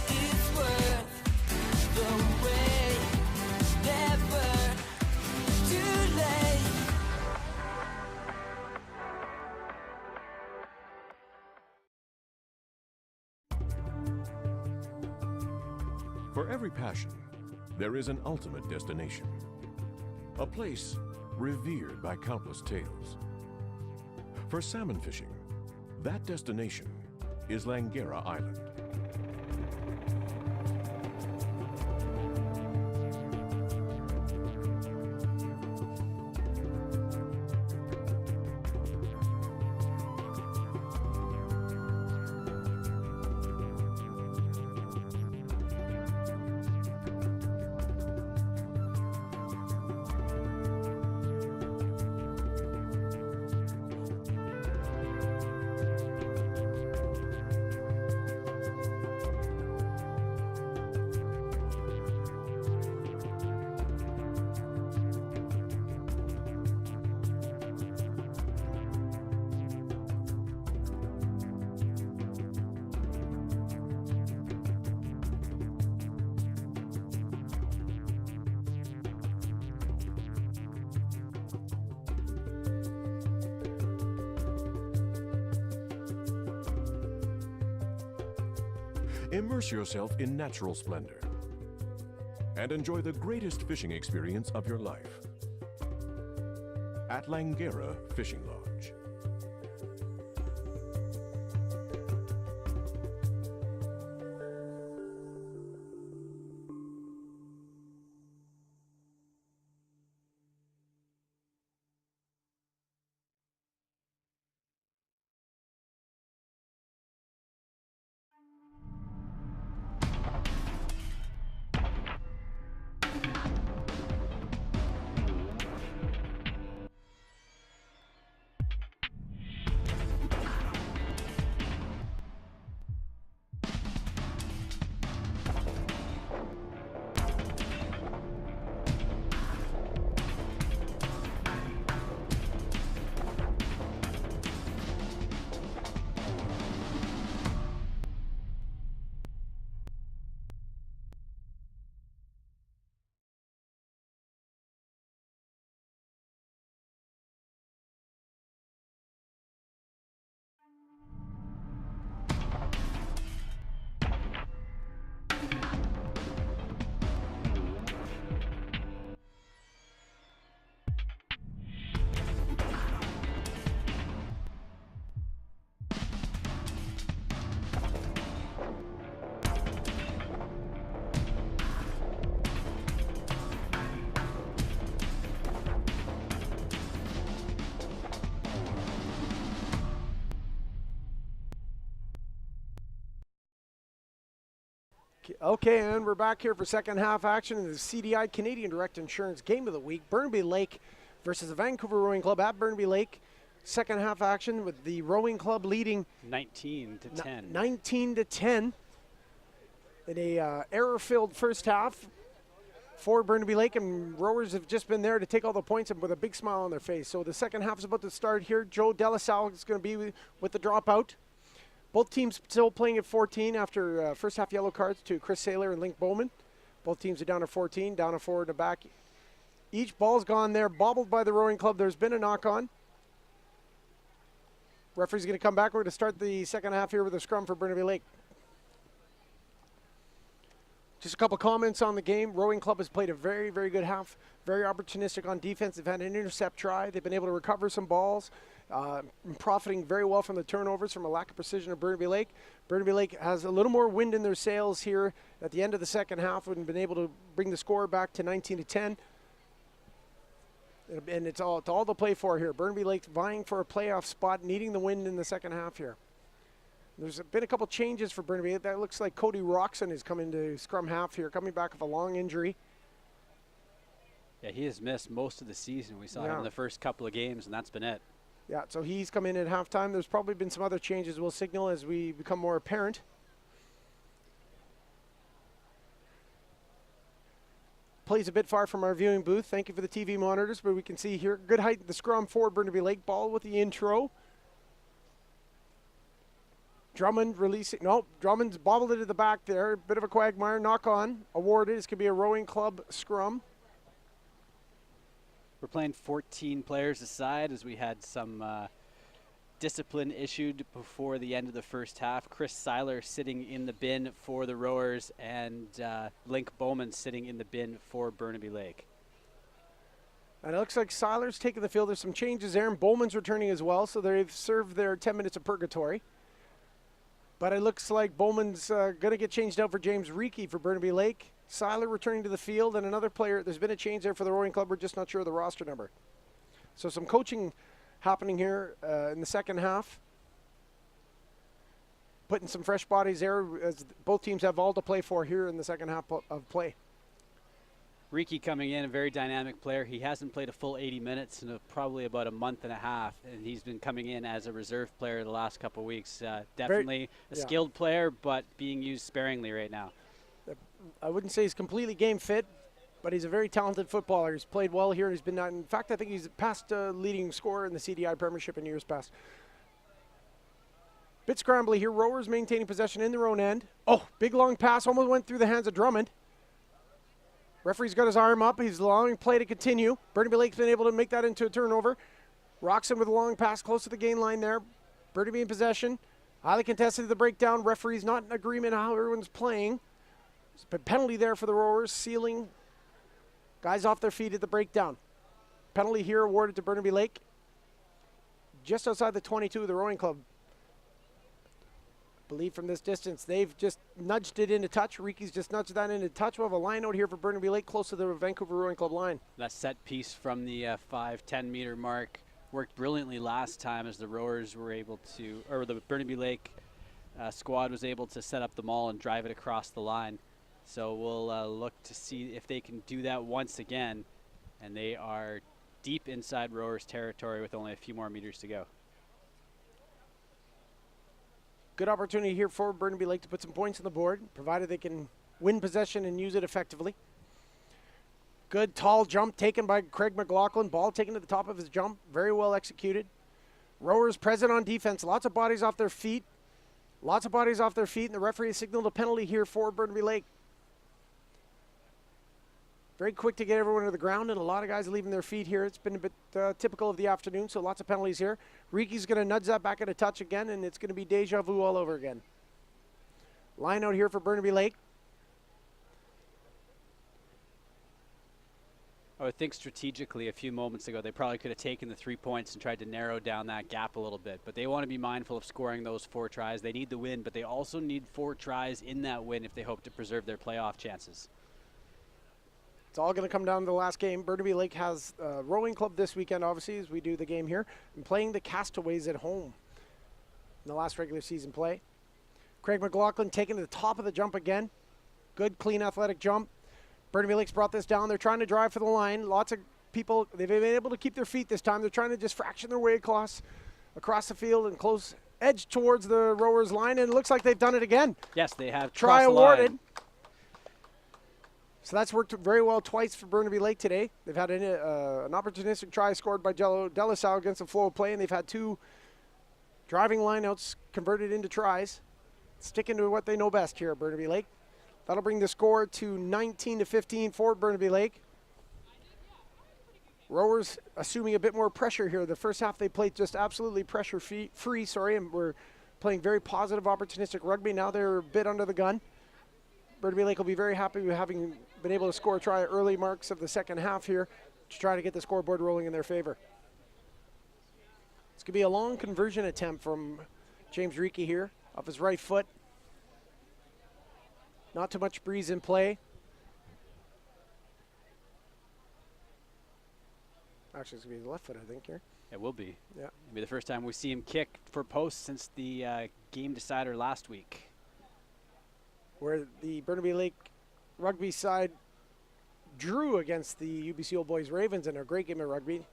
It's worth the wait. Never too late. For every passion, there is an ultimate destination. A place revered by countless tales. For salmon fishing, that destination is Langara Island. Immerse yourself in natural splendor and enjoy the greatest fishing experience of your life at Langara Fishing Lodge. Okay, and we're back here for second half action in the CDI Canadian Direct Insurance Game of the Week. Burnaby Lake versus the Vancouver Rowing Club at Burnaby Lake. Second half action with the Rowing Club leading 19 to 10. 19 to 10 in a error-filled first half for Burnaby Lake, and rowers have just been there to take all the points and with a big smile on their face. So the second half is about to start here. Joe Delasalle is going to be with the dropout. Both teams still playing at 14 after first half yellow cards to Chris Saylor and Link Bowman. Both teams are down to 14, down to forward to back. Each ball's gone there, bobbled by the Rowing Club. There's been a knock-on. Referee's going to come back. We're going to start the second half here with a scrum for Burnaby Lake. Just a couple comments on the game. Rowing Club has played a very, very good half. Very opportunistic on defense. They've had an intercept try. They've been able to recover some balls. Profiting very well from the turnovers from a lack of precision of Burnaby Lake. Burnaby Lake has a little more wind in their sails here at the end of the second half and been able to bring the score back to 19 to 10. And it's all to play for here. Burnaby Lake vying for a playoff spot, needing the win in the second half here. There's been a couple changes for Burnaby. That looks like Cody Roxon is coming to scrum half here, coming back of a long injury. Yeah, he has missed most of the season. We saw him in the first couple of games, and that's been it. Yeah, so he's come in at halftime. There's probably been some other changes we'll signal as we become more apparent. play's a bit far from our viewing booth. Thank you for the TV monitors, but we can see here good height at the scrum for Burnaby Lake. Ball with the intro. Drummond releasing. No, Drummond's bobbled it to the back there. Bit of a quagmire. Knock on. Awarded. This could be a rowing club scrum. We're playing 14 players aside as we had some discipline issued before the end of the first half. Chris Seiler sitting in the bin for the rowers, and Link Bowman sitting in the bin for Burnaby Lake. And it looks like Seiler's taking the field. There's some changes there, and Bowman's returning as well, so they've served their 10 minutes of purgatory. But it looks like Bowman's going to get changed out for James Reekie for Burnaby Lake. Seiler returning to the field, and another player. There's been a change there for the rowing club. We're just not sure of the roster number. So some coaching happening here in the second half. Putting some fresh bodies there as both teams have all to play for here in the second half of play. Reekie coming in, a very dynamic player. He hasn't played a full 80 minutes in probably about a month and a half, and he's been coming in as a reserve player the last couple of weeks. Definitely a skilled player, but being used sparingly right now. I wouldn't say he's completely game fit, but he's a very talented footballer. He's played well here. He's been, in fact, I think he's past leading scorer in the CDI Premiership in years past. Bit scrambly here. Rowers maintaining possession in their own end. Oh, big long pass almost went through the hands of Drummond. Referee's got his arm up. He's allowing play to continue. Burnaby Lake's been able to make that into a turnover. Roxon with a long pass close to the gain line there. Burnaby in possession. Highly contested at the breakdown. Referee's not in agreement on how everyone's playing. There's a penalty there for the rowers, sealing guys off their feet at the breakdown. Penalty here awarded to Burnaby Lake. Just outside the 22 of the rowing club. I believe from this distance, they've just nudged it into touch. Reekie's just nudged that into touch. We'll have a line out here for Burnaby Lake close to the Vancouver Rowing Club line. That set piece from the 5-10 meter mark worked brilliantly last time as the rowers were able to, or the Burnaby Lake squad was able to set up the maul and drive it across the line. So we'll look to see if they can do that once again. And they are deep inside rowers territory with only a few more meters to go. Good opportunity here for Burnaby Lake to put some points on the board, provided they can win possession and use it effectively. Good tall jump taken by Craig McLaughlin. Ball taken to the top of his jump. Very well executed. Rowers present on defense. Lots of bodies off their feet. Lots of bodies off their feet, and the referee signaled a penalty here for Burnaby Lake. Very quick to get everyone to the ground, and a lot of guys leaving their feet here. It's been a bit typical of the afternoon, so lots of penalties here. Reekie's going to nudge that back into touch again, and it's going to be deja vu all over again. Line out here for Burnaby Lake. I would think strategically a few moments ago they probably could have taken the 3 points and tried to narrow down that gap a little bit, but they want to be mindful of scoring those 4 tries. They need the win, but they also need 4 tries in that win if they hope to preserve their playoff chances. It's all going to come down to the last game. Burnaby Lake has a rowing club this weekend, obviously, as we do the game here, and playing the Castaways at home in the last regular season play. Craig McLaughlin taking to the top of the jump again. Good, clean, athletic jump. Burnaby Lake's brought this down. They're trying to drive for the line. Lots of people, they've been able to keep their feet this time. They're trying to just fraction their way across the field and close edge towards the rowers' line, and it looks like they've done it again. Yes, they have. Try awarded. So that's worked very well twice for Burnaby Lake today. They've had an opportunistic try scored by Delasau against the flow of play, and they've had 2 driving lineouts converted into tries. Sticking to what they know best here at Burnaby Lake. That'll bring the score to 19-15 for Burnaby Lake. Rowers assuming a bit more pressure here. The first half they played just absolutely pressure-free, and were playing very positive, opportunistic rugby. Now they're a bit under the gun. Burnaby Lake will be very happy with having been able to score a try at early marks of the second half here to try to get the scoreboard rolling in their favor. It's going to be a long conversion attempt from James Reekie here off his right foot. Not too much breeze in play. Actually, it's going to be the left foot, I think, here. It will be. Yeah. It'll be the first time we see him kick for post since the game decider last week, where the Burnaby Lake rugby side drew against the UBC Old Boys Ravens in a great game of rugby.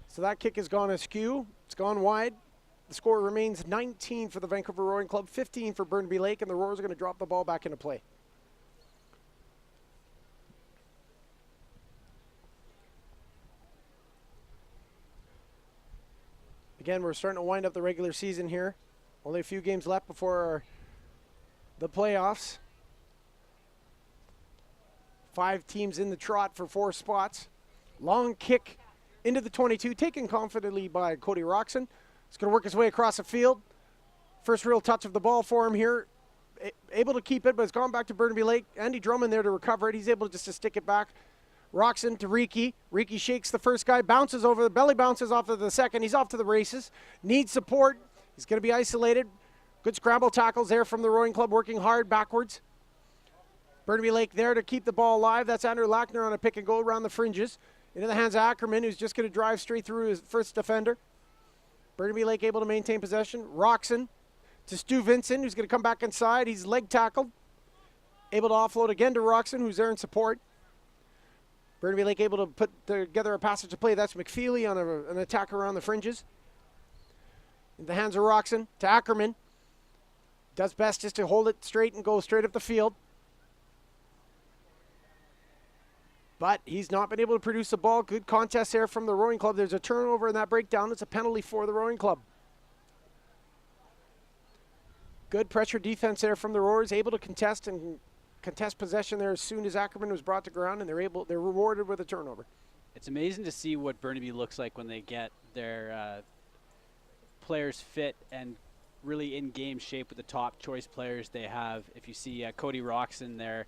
So that kick has gone askew. It's gone wide. The score remains 19 for the Vancouver Rowing Club, 15 for Burnaby Lake, and the Rowers are going to drop the ball back into play. Again, we're starting to wind up the regular season here. Only a few games left before the playoffs. 5 teams in the trot for 4 spots. Long kick into the 22, taken confidently by Cody Roxon. He's going to work his way across the field. First real touch of the ball for him here. Able to keep it, but it's gone back to Burnaby Lake. Andy Drummond there to recover it. He's able just to stick it back. Roxon to Riki. Riki shakes the first guy, bounces over, the belly bounces off to the second. He's off to the races. Needs support. He's going to be isolated. Good scramble tackles there from the rowing club, working hard backwards. Burnaby Lake there to keep the ball alive. That's Andrew Lackner on a pick and go around the fringes. Into the hands of Ackerman, who's just going to drive straight through his first defender. Burnaby Lake able to maintain possession. Roxon to Stu Vincent, who's going to come back inside. He's leg tackled. Able to offload again to Roxon, who's there in support. Burnaby Lake able to put together a passage to play. That's McFeely on an attack around the fringes. In the hands of Roxon to Ackerman. Does best just to hold it straight and go straight up the field. But he's not been able to produce the ball. Good contest there from the rowing club. There's a turnover in that breakdown. It's a penalty for the rowing club. Good pressure defense there from the rowers. Able to contest possession there as soon as Ackerman was brought to ground, and they're rewarded with a turnover. It's amazing to see what Burnaby looks like when they get their players fit and really in game shape with the top choice players they have. If you see Cody Roxon there,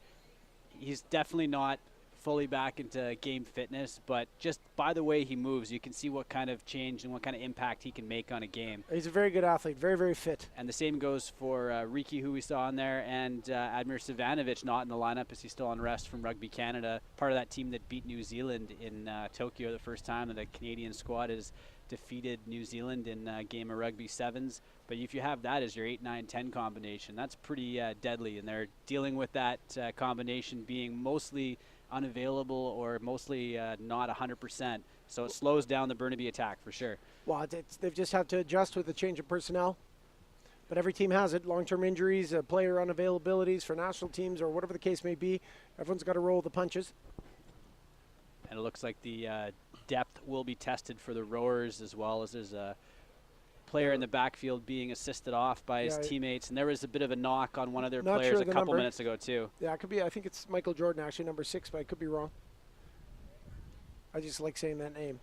he's definitely not fully back into game fitness, but just by the way he moves, you can see what kind of change and what kind of impact he can make on a game. He's a very good athlete, very, very fit. And the same goes for Riki, who we saw in there, and Admir Savanovic not in the lineup as he's still on rest from Rugby Canada, part of that team that beat New Zealand in Tokyo the first time that a Canadian squad has defeated New Zealand in a game of rugby sevens. But if you have that as your 8, 9, 10 combination, that's pretty deadly, and they're dealing with that combination being mostly unavailable or mostly not 100%. So it slows down the Burnaby attack for sure. Well, they've just had to adjust with the change of personnel. But every team has it. Long-term injuries, player unavailabilities for national teams or whatever the case may be. Everyone's got to roll the punches. And it looks like the depth will be tested for the rowers, as well as there's a player in the backfield being assisted off by his teammates, and there was a bit of a knock on one of their players a couple minutes ago too. Yeah, it could be. I think it's Michael Jordan, actually, number 6, but I could be wrong. I just like saying that name.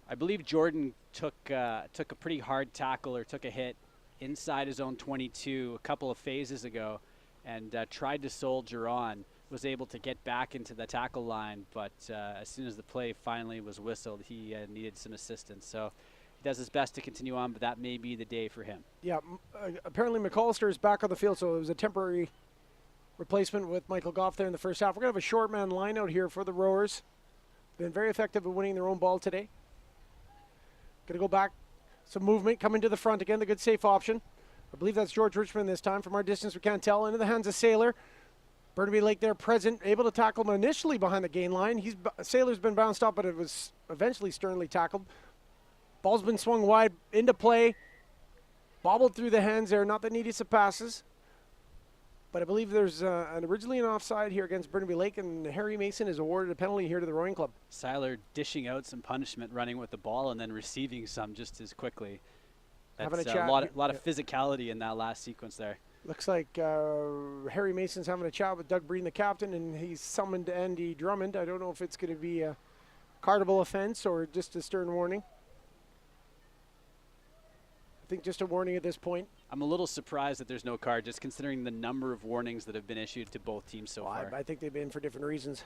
I believe Jordan took a pretty hard tackle or took a hit inside his own 22 a couple of phases ago, and tried to soldier on. Was able to get back into the tackle line, but as soon as the play finally was whistled, he needed some assistance. So he does his best to continue on, but that may be the day for him. Yeah, apparently McAllister is back on the field, so it was a temporary replacement with Michael Goff there in the first half. We're going to have a short man line out here for the rowers. Been very effective at winning their own ball today. Going to go back, some movement, coming to the front again, the good safe option. I believe that's George Richmond this time. From our distance, we can't tell. Into the hands of Saylor. Burnaby Lake there present, able to tackle him initially behind the gain line. Saylor's been bounced up, but it was eventually sternly tackled. Ball's been swung wide into play. Bobbled through the hands there, not the neatest of passes. But I believe there's originally an offside here against Burnaby Lake, and Harry Mason is awarded a penalty here to the rowing club. Saylor dishing out some punishment, running with the ball, and then receiving some just as quickly. That's having a chat. lot of physicality in that last sequence there. Looks like Harry Mason's having a chat with Doug Breen, the captain, and he's summoned Andy Drummond. I don't know if it's going to be a cardable offense or just a stern warning. I think just a warning at this point. I'm a little surprised that there's no card, just considering the number of warnings that have been issued to both teams so far. I think they've been for different reasons.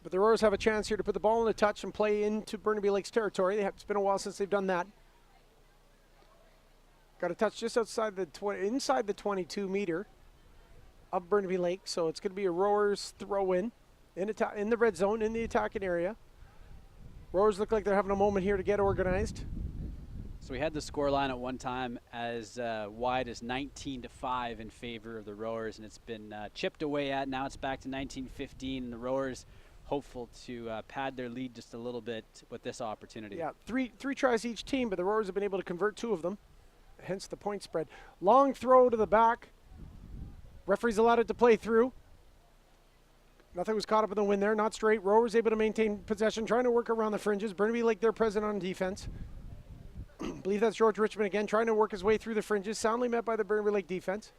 But the Royals have a chance here to put the ball in a touch and play into Burnaby Lake's territory. It's been a while since they've done that. Got a touch just outside inside the 22-meter of Burnaby Lake, so it's going to be a rowers throw-in in the red zone in the attacking area. Rowers look like they're having a moment here to get organized. So we had the score line at one time as wide as 19-5 in favor of the rowers, and it's been chipped away at. Now it's back to 19-15, and the rowers hopeful to pad their lead just a little bit with this opportunity. Yeah, three tries each team, but the rowers have been able to convert 2 of them. Hence the point spread. Long throw to the back. Referee's allowed it to play through. Nothing was caught up in the wind there. Not straight. Rowers able to maintain possession, trying to work around the fringes. Burnaby Lake there present on defense. Believe that's George Richmond again, trying to work his way through the fringes. Soundly met by the Burnaby Lake defense.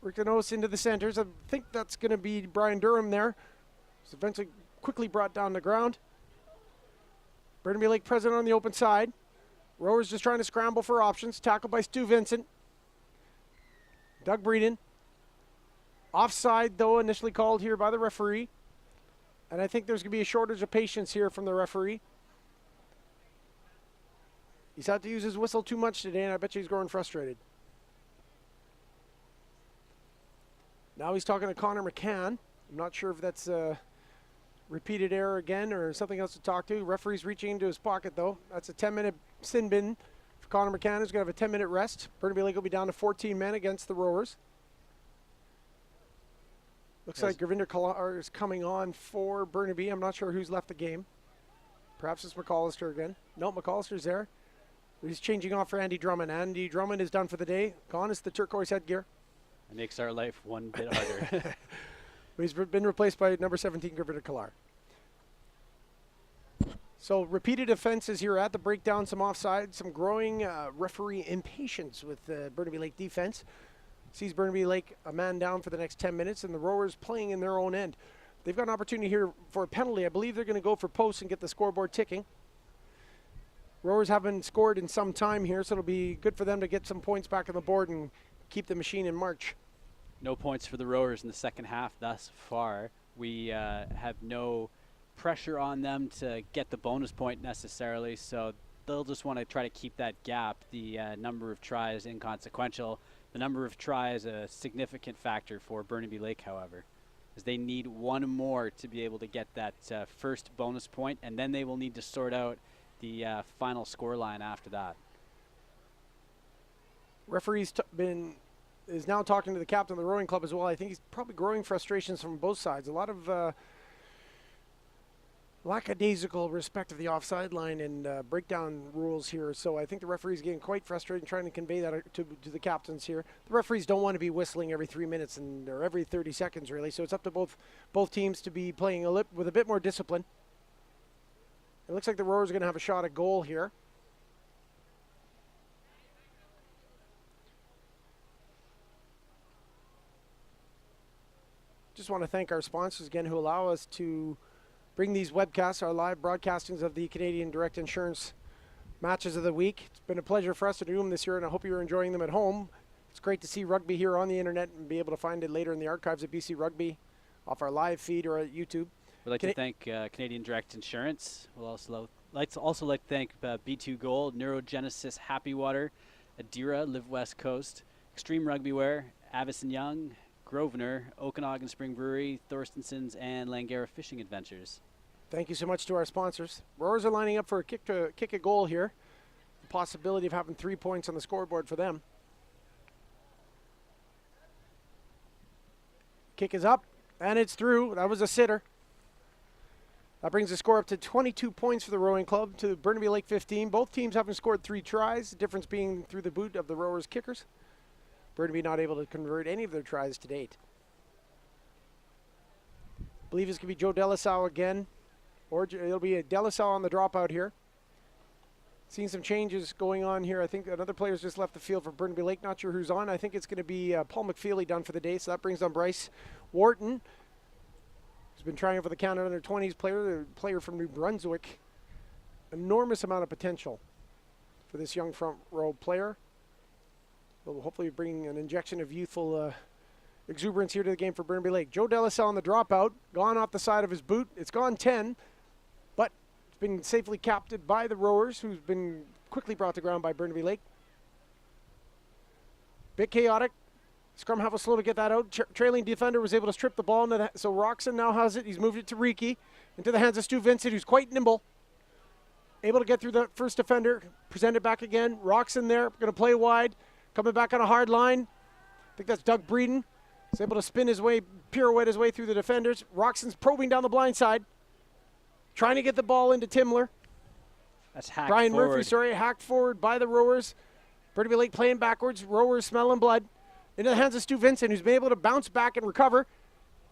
Work the nose into the centers. I think that's going to be Brian Durham there. He's eventually quickly brought down the ground. Burnaby Lake present on the open side. Rowers just trying to scramble for options. Tackled by Stu Vincent. Doug Breeden. Offside, though, initially called here by the referee. And I think there's going to be a shortage of patience here from the referee. He's had to use his whistle too much today, and I bet you he's growing frustrated. Now he's talking to Connor McCann. I'm not sure if that's a repeated error again or something else to talk to. Referee's reaching into his pocket, though. That's a 10-minute sin bin for Connor McCann, who's going to have a 10-minute rest. Burnaby Lake will be down to 14 men against the Rowers. Looks like Gravinder Kalar is coming on for Burnaby. I'm not sure who's left the game. Perhaps it's McAllister again. No, McAllister's there. He's changing off for Andy Drummond. Andy Drummond is done for the day. Gone is the turquoise headgear. It makes our life one bit harder. He's been replaced by number 17, Gravinder Kalar. So repeated offenses here at the breakdown, some offside, some growing referee impatience with the Burnaby Lake defense. Sees Burnaby Lake a man down for the next 10 minutes, and the Rowers playing in their own end. They've got an opportunity here for a penalty. I believe they're going to go for posts and get the scoreboard ticking. Rowers haven't scored in some time here, so it'll be good for them to get some points back on the board and keep the machine in march. No points for the Rowers in the second half thus far. We have no pressure on them to get the bonus point necessarily, so they'll just want to try to keep that gap. The number of tries inconsequential. The number of tries a significant factor for Burnaby Lake, however, as they need one more to be able to get that first bonus point, and then they will need to sort out the final score line after that. Referee's is now talking to the captain of the rowing club as well. I think he's probably growing frustrations from both sides. A lot of lackadaisical respect of the offside line and breakdown rules here. So I think the referee's getting quite frustrated and trying to convey that to the captains here. The referees don't want to be whistling every 3 minutes or every 30 seconds really. So it's up to both teams to be playing with a bit more discipline. It looks like the Rowers are going to have a shot at goal here. Just want to thank our sponsors again who allow us to bring these webcasts, our live broadcastings of the Canadian Direct Insurance matches of the week. It's been a pleasure for us to do them this year, and I hope you're enjoying them at home. It's great to see rugby here on the internet and be able to find it later in the archives at BC Rugby off our live feed or at YouTube. We'd like to thank Canadian Direct Insurance. We'll also like to thank B2 Gold, Neurogenesis Happy Water, Adira, Live West Coast, Extreme Rugby Wear, Avison Young, Grosvenor, Okanagan Spring Brewery, Thorstenson's, and Langara Fishing Adventures. Thank you so much to our sponsors. Rowers are lining up for a kick a goal here. The possibility of having 3 points on the scoreboard for them. Kick is up, and it's through. That was a sitter. That brings the score up to 22 points for the rowing club to Burnaby Lake 15. Both teams having scored 3 tries, the difference being through the boot of the Rowers kickers. Burnaby not able to convert any of their tries to date. I believe it's going to be Joe Delasau again, or it'll be a Delasau on the dropout here. Seeing some changes going on here. I think another player's just left the field for Burnaby Lake. Not sure who's on. I think it's going to be Paul McFeely done for the day, so that brings on Bryce Wharton. He's been trying for the Canada Under-20s player, the player from New Brunswick. Enormous amount of potential for this young front row player. Will hopefully bring an injection of youthful exuberance here to the game for Burnaby Lake. Joe Delasau on the dropout, gone off the side of his boot. It's gone 10, but it's been safely captured by the Rowers, who's been quickly brought to ground by Burnaby Lake. Bit chaotic. Scrum half was slow to get that out. Trailing defender was able to strip the ball into that. So Roxon now has it. He's moved it to Riki into the hands of Stu Vincent, who's quite nimble. Able to get through the first defender. Present it back again. Roxon there, going to play wide. Coming back on a hard line. I think that's Doug Breeden. He's able to spin his way, pirouette his way through the defenders. Roxon's probing down the blind side. Trying to get the ball into Timler. That's hacked Brian forward. Murphy, hacked forward by the Rowers. Burnaby Lake playing backwards. Rowers smelling blood. Into the hands of Stu Vincent, who's been able to bounce back and recover.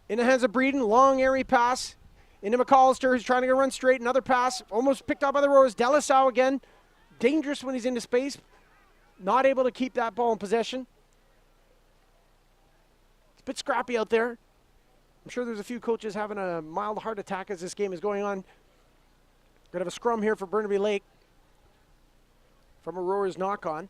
In the hands of Breeden, long airy pass into McAllister, who's trying to run straight. Another pass, almost picked up by the Rowers. Delisau again, dangerous when he's into space. Not able to keep that ball in possession. It's a bit scrappy out there. I'm sure there's a few coaches having a mild heart attack as this game is going on. Going to have a scrum here for Burnaby Lake from a Rowers knock-on.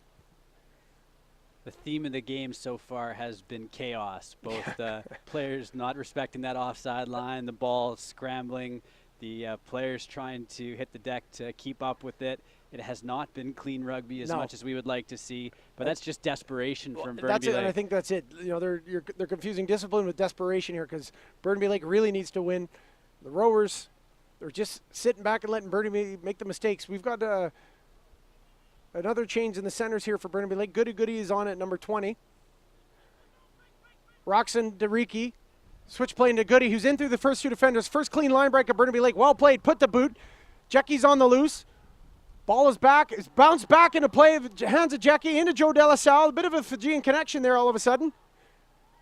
The theme of the game so far has been chaos. Both players not respecting that offside line, the ball scrambling, the players trying to hit the deck to keep up with it. It has not been clean rugby as much as we would like to see, but that's just desperation from Burnaby That's it, Lake. and I think that's it. You know, they're confusing discipline with desperation here because Burnaby Lake really needs to win. The Rowers, they're just sitting back and letting Burnaby make the mistakes. We've got another change in the centers here for Burnaby Lake. Goody is on at number 20. Roxon Deriki, switch play into Goody, who's in through the first two defenders. First clean line break of Burnaby Lake. Well played, put the boot. Jecky's on the loose. Ball is back. It's bounced back into play. Hands of Jecky into Joe Delisau. A bit of a Fijian connection there all of a sudden.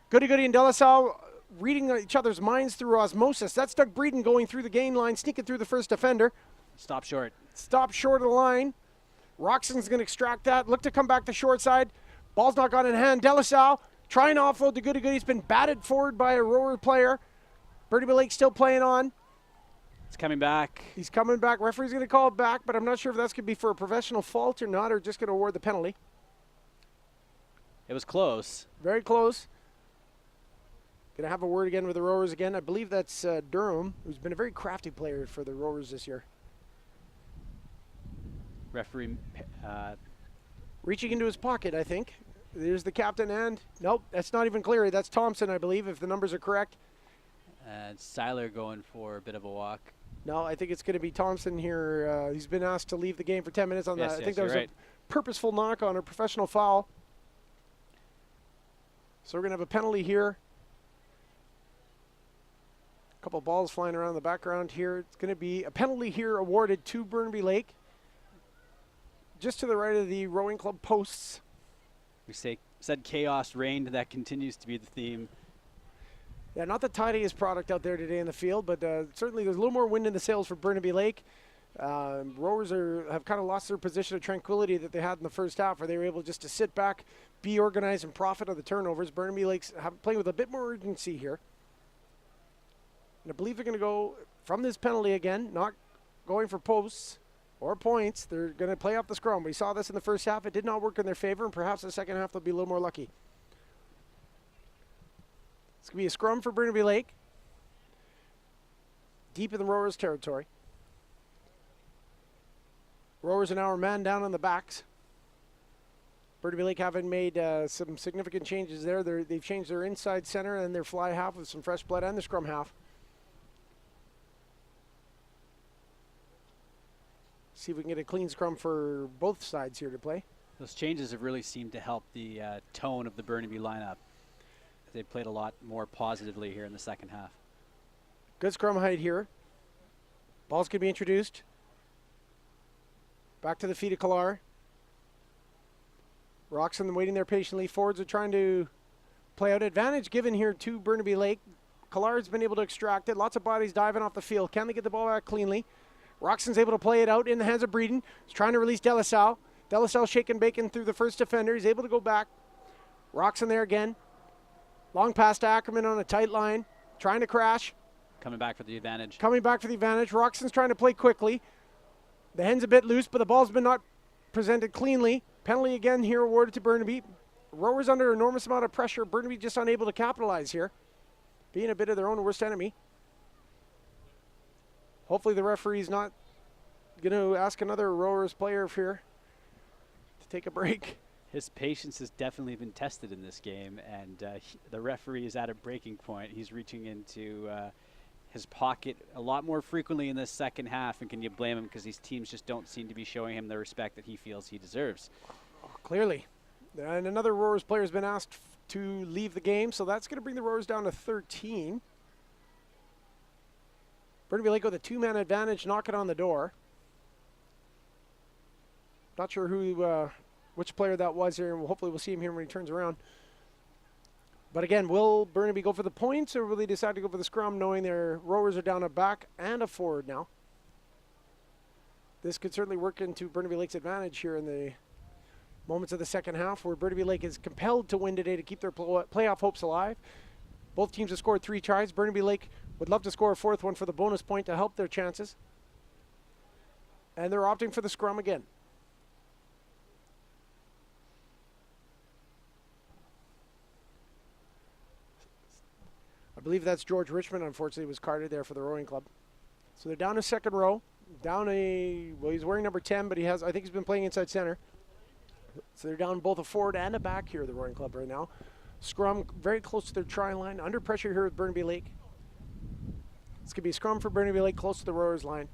Goody and Delisau reading each other's minds through osmosis. That's Doug Breeden going through the gain line, sneaking through the first defender. Stop short. Stop short of the line. Roxon's going to extract that. Look to come back to short side. Ball's not got in hand. Delisau trying to offload to Goody. He's been batted forward by a Rower player. Burnaby Lake still playing on. It's coming back. He's coming back. Referee's going to call it back, but I'm not sure if that's going to be for a professional fault or not, or just going to award the penalty. It was close. Very close. Going to have a word again with the Rowers again. I believe that's Durham, who's been a very crafty player for the Rowers this year. Referee reaching into his pocket, I think. There's the captain and, nope, that's not even Cleary. That's Thompson, I believe, if the numbers are correct. and Seiler going for a bit of a walk. No, I think it's going to be Thompson here. He's been asked to leave the game for 10 minutes on that. I think that was a purposeful knock on a professional foul. So we're going to have a penalty here. A couple of balls flying around in the background here. It's going to be a penalty here awarded to Burnaby Lake. Just to the right of the rowing club posts. We said chaos reigned. That continues to be the theme. Yeah, not the tidiest product out there today in the field, but certainly there's a little more wind in the sails for Burnaby Lake. Rowers have kind of lost their position of tranquility that they had in the first half, where they were able just to sit back, be organized, and profit of the turnovers. Burnaby Lake's playing with a bit more urgency here. And I believe they're going to go from this penalty again, not going for posts or points. They're going to play off the scrum. We saw this in the first half. It did not work in their favor, and perhaps the second half they'll be a little more lucky. It's going to be a scrum for Burnaby Lake. Deep in the Rowers' territory. Rowers are now a man down on the backs. Burnaby Lake having made some significant changes there. They've changed their inside center and their fly half with some fresh blood and the scrum half. See if we can get a clean scrum for both sides here to play. Those changes have really seemed to help the tone of the Burnaby lineup. They played a lot more positively here in the second half. Good scrum height here. Ball's going to be introduced. Back to the feet of Kalar. Roxon waiting there patiently. Forwards are trying to play out. Advantage given here to Burnaby Lake. Kalar's been able to extract it. Lots of bodies diving off the field. Can they get the ball back cleanly? Roxon's able to play it out in the hands of Breeden. He's trying to release Delisau. Delisau shaking bacon through the first defender. He's able to go back. Roxon there again. Long pass to Ackerman on a tight line. Trying to crash. Coming back for the advantage. Coming back for the advantage. Roxon's trying to play quickly. The hand's a bit loose, but the ball's been not presented cleanly. Penalty again here awarded to Burnaby. Rowers under an enormous amount of pressure. Burnaby just unable to capitalize here. Being a bit of their own worst enemy. Hopefully the referee's not going to ask another Rowers player here to take a break. His patience has definitely been tested in this game, and the referee is at a breaking point. He's reaching into his pocket a lot more frequently in this second half, and can you blame him, because these teams just don't seem to be showing him the respect that he feels he deserves. Clearly. And another Rowers player has been asked to leave the game, so that's going to bring the Rowers down to 13. Burnaby Lake with a two-man advantage, knocking on the door. Not sure who, which player that was here, and hopefully we'll see him here when he turns around. But again, will Burnaby go for the points, or will they decide to go for the scrum, knowing their rowers are down a back and a forward now? This could certainly work into Burnaby Lake's advantage here in the moments of the second half, where Burnaby Lake is compelled to win today to keep their playoff hopes alive. Both teams have scored 3 tries. Burnaby Lake would love to score a 4th one for the bonus point to help their chances. And they're opting for the scrum again. I believe that's George Richmond, unfortunately, was carded there for the rowing club. So they're down a second row. Well, he's wearing number 10, but I think he's been playing inside center. So they're down both a forward and a back here, the rowing club right now. Scrum very close to their try line. Under pressure here with Burnaby Lake. This could be a scrum for Burnaby Lake close to the rowers line.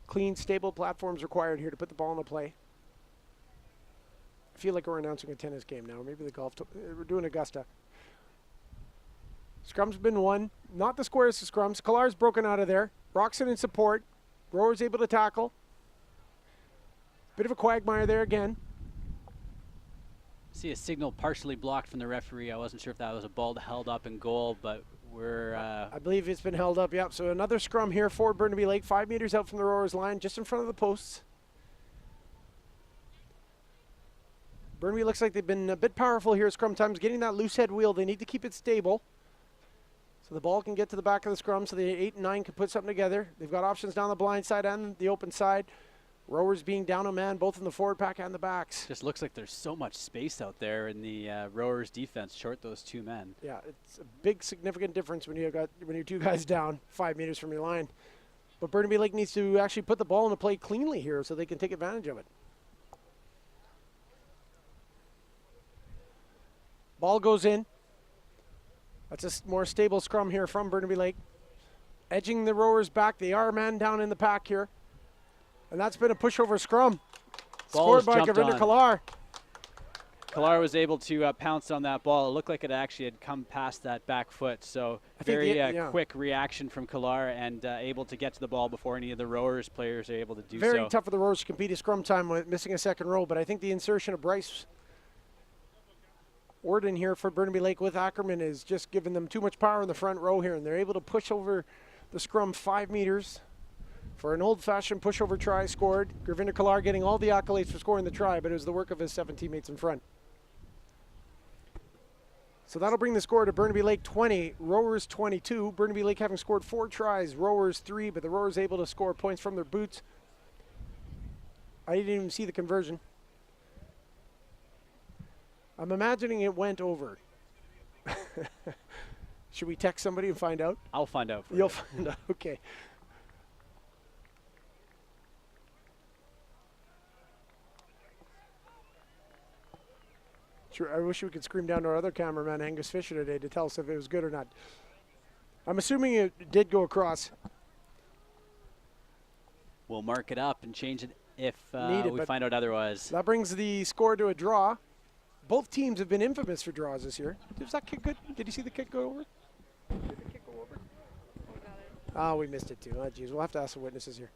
Clean, stable platforms required here to put the ball into play. I feel like we're announcing a tennis game now. Maybe the golf. We're doing Augusta. Scrum's been won. Not the squarest of scrums. Killar's broken out of there. Roxon in support. Rowers able to tackle. Bit of a quagmire there again. See a signal partially blocked from the referee. I wasn't sure if that was a ball held up in goal, but we're... I believe it's been held up, yep. So another scrum here for Burnaby Lake. 5 meters out from the rowers line, just in front of the posts. Burnaby looks like they've been a bit powerful here at scrum times, getting that loose head wheel. They need to keep it stable so the ball can get to the back of the scrum so the 8 and 9 can put something together. They've got options down the blind side and the open side. Rowers being down a man, both in the forward pack and the backs. Just looks like there's so much space out there in the rowers' defense, short those 2 men. Yeah, it's a big significant difference when you're 2 guys down 5 meters from your line. But Burnaby Lake needs to actually put the ball into play cleanly here so they can take advantage of it. Ball goes in. That's a more stable scrum here from Burnaby Lake. Edging the rowers back. They are a man down in the pack here. And that's been a pushover scrum. Scored by Govinder Killar. Killar was able to pounce on that ball. It looked like it actually had come past that back foot. So very quick reaction from Killar and able to get to the ball before any of the rowers players are able to do so. Very tough for the rowers to compete at scrum time with missing a second row. But I think the insertion of Bryce Orden here for Burnaby Lake with Ackerman is just giving them too much power in the front row here. And they're able to push over the scrum 5 meters. For an old-fashioned pushover try scored. Govinder Killar getting all the accolades for scoring the try, but it was the work of his 7 teammates in front. So that'll bring the score to Burnaby Lake 20, Rowers 22. Burnaby Lake having scored 4 tries, Rowers 3, but the Rowers able to score points from their boots. I didn't even see the conversion. I'm imagining it went over. Should we text somebody and find out? I'll find out for You'll you. find out, okay. Sure, I wish we could scream down to our other cameraman, Angus Fisher, today to tell us if it was good or not. I'm assuming it did go across. We'll mark it up and change it if Needed, we but find out otherwise. That brings the score to a draw. Both teams have been infamous for draws this year. Was that kick good? Did you see the kick go over? Did the kick go over? Oh, we missed it too. Oh, geez. We'll have to ask the witnesses here.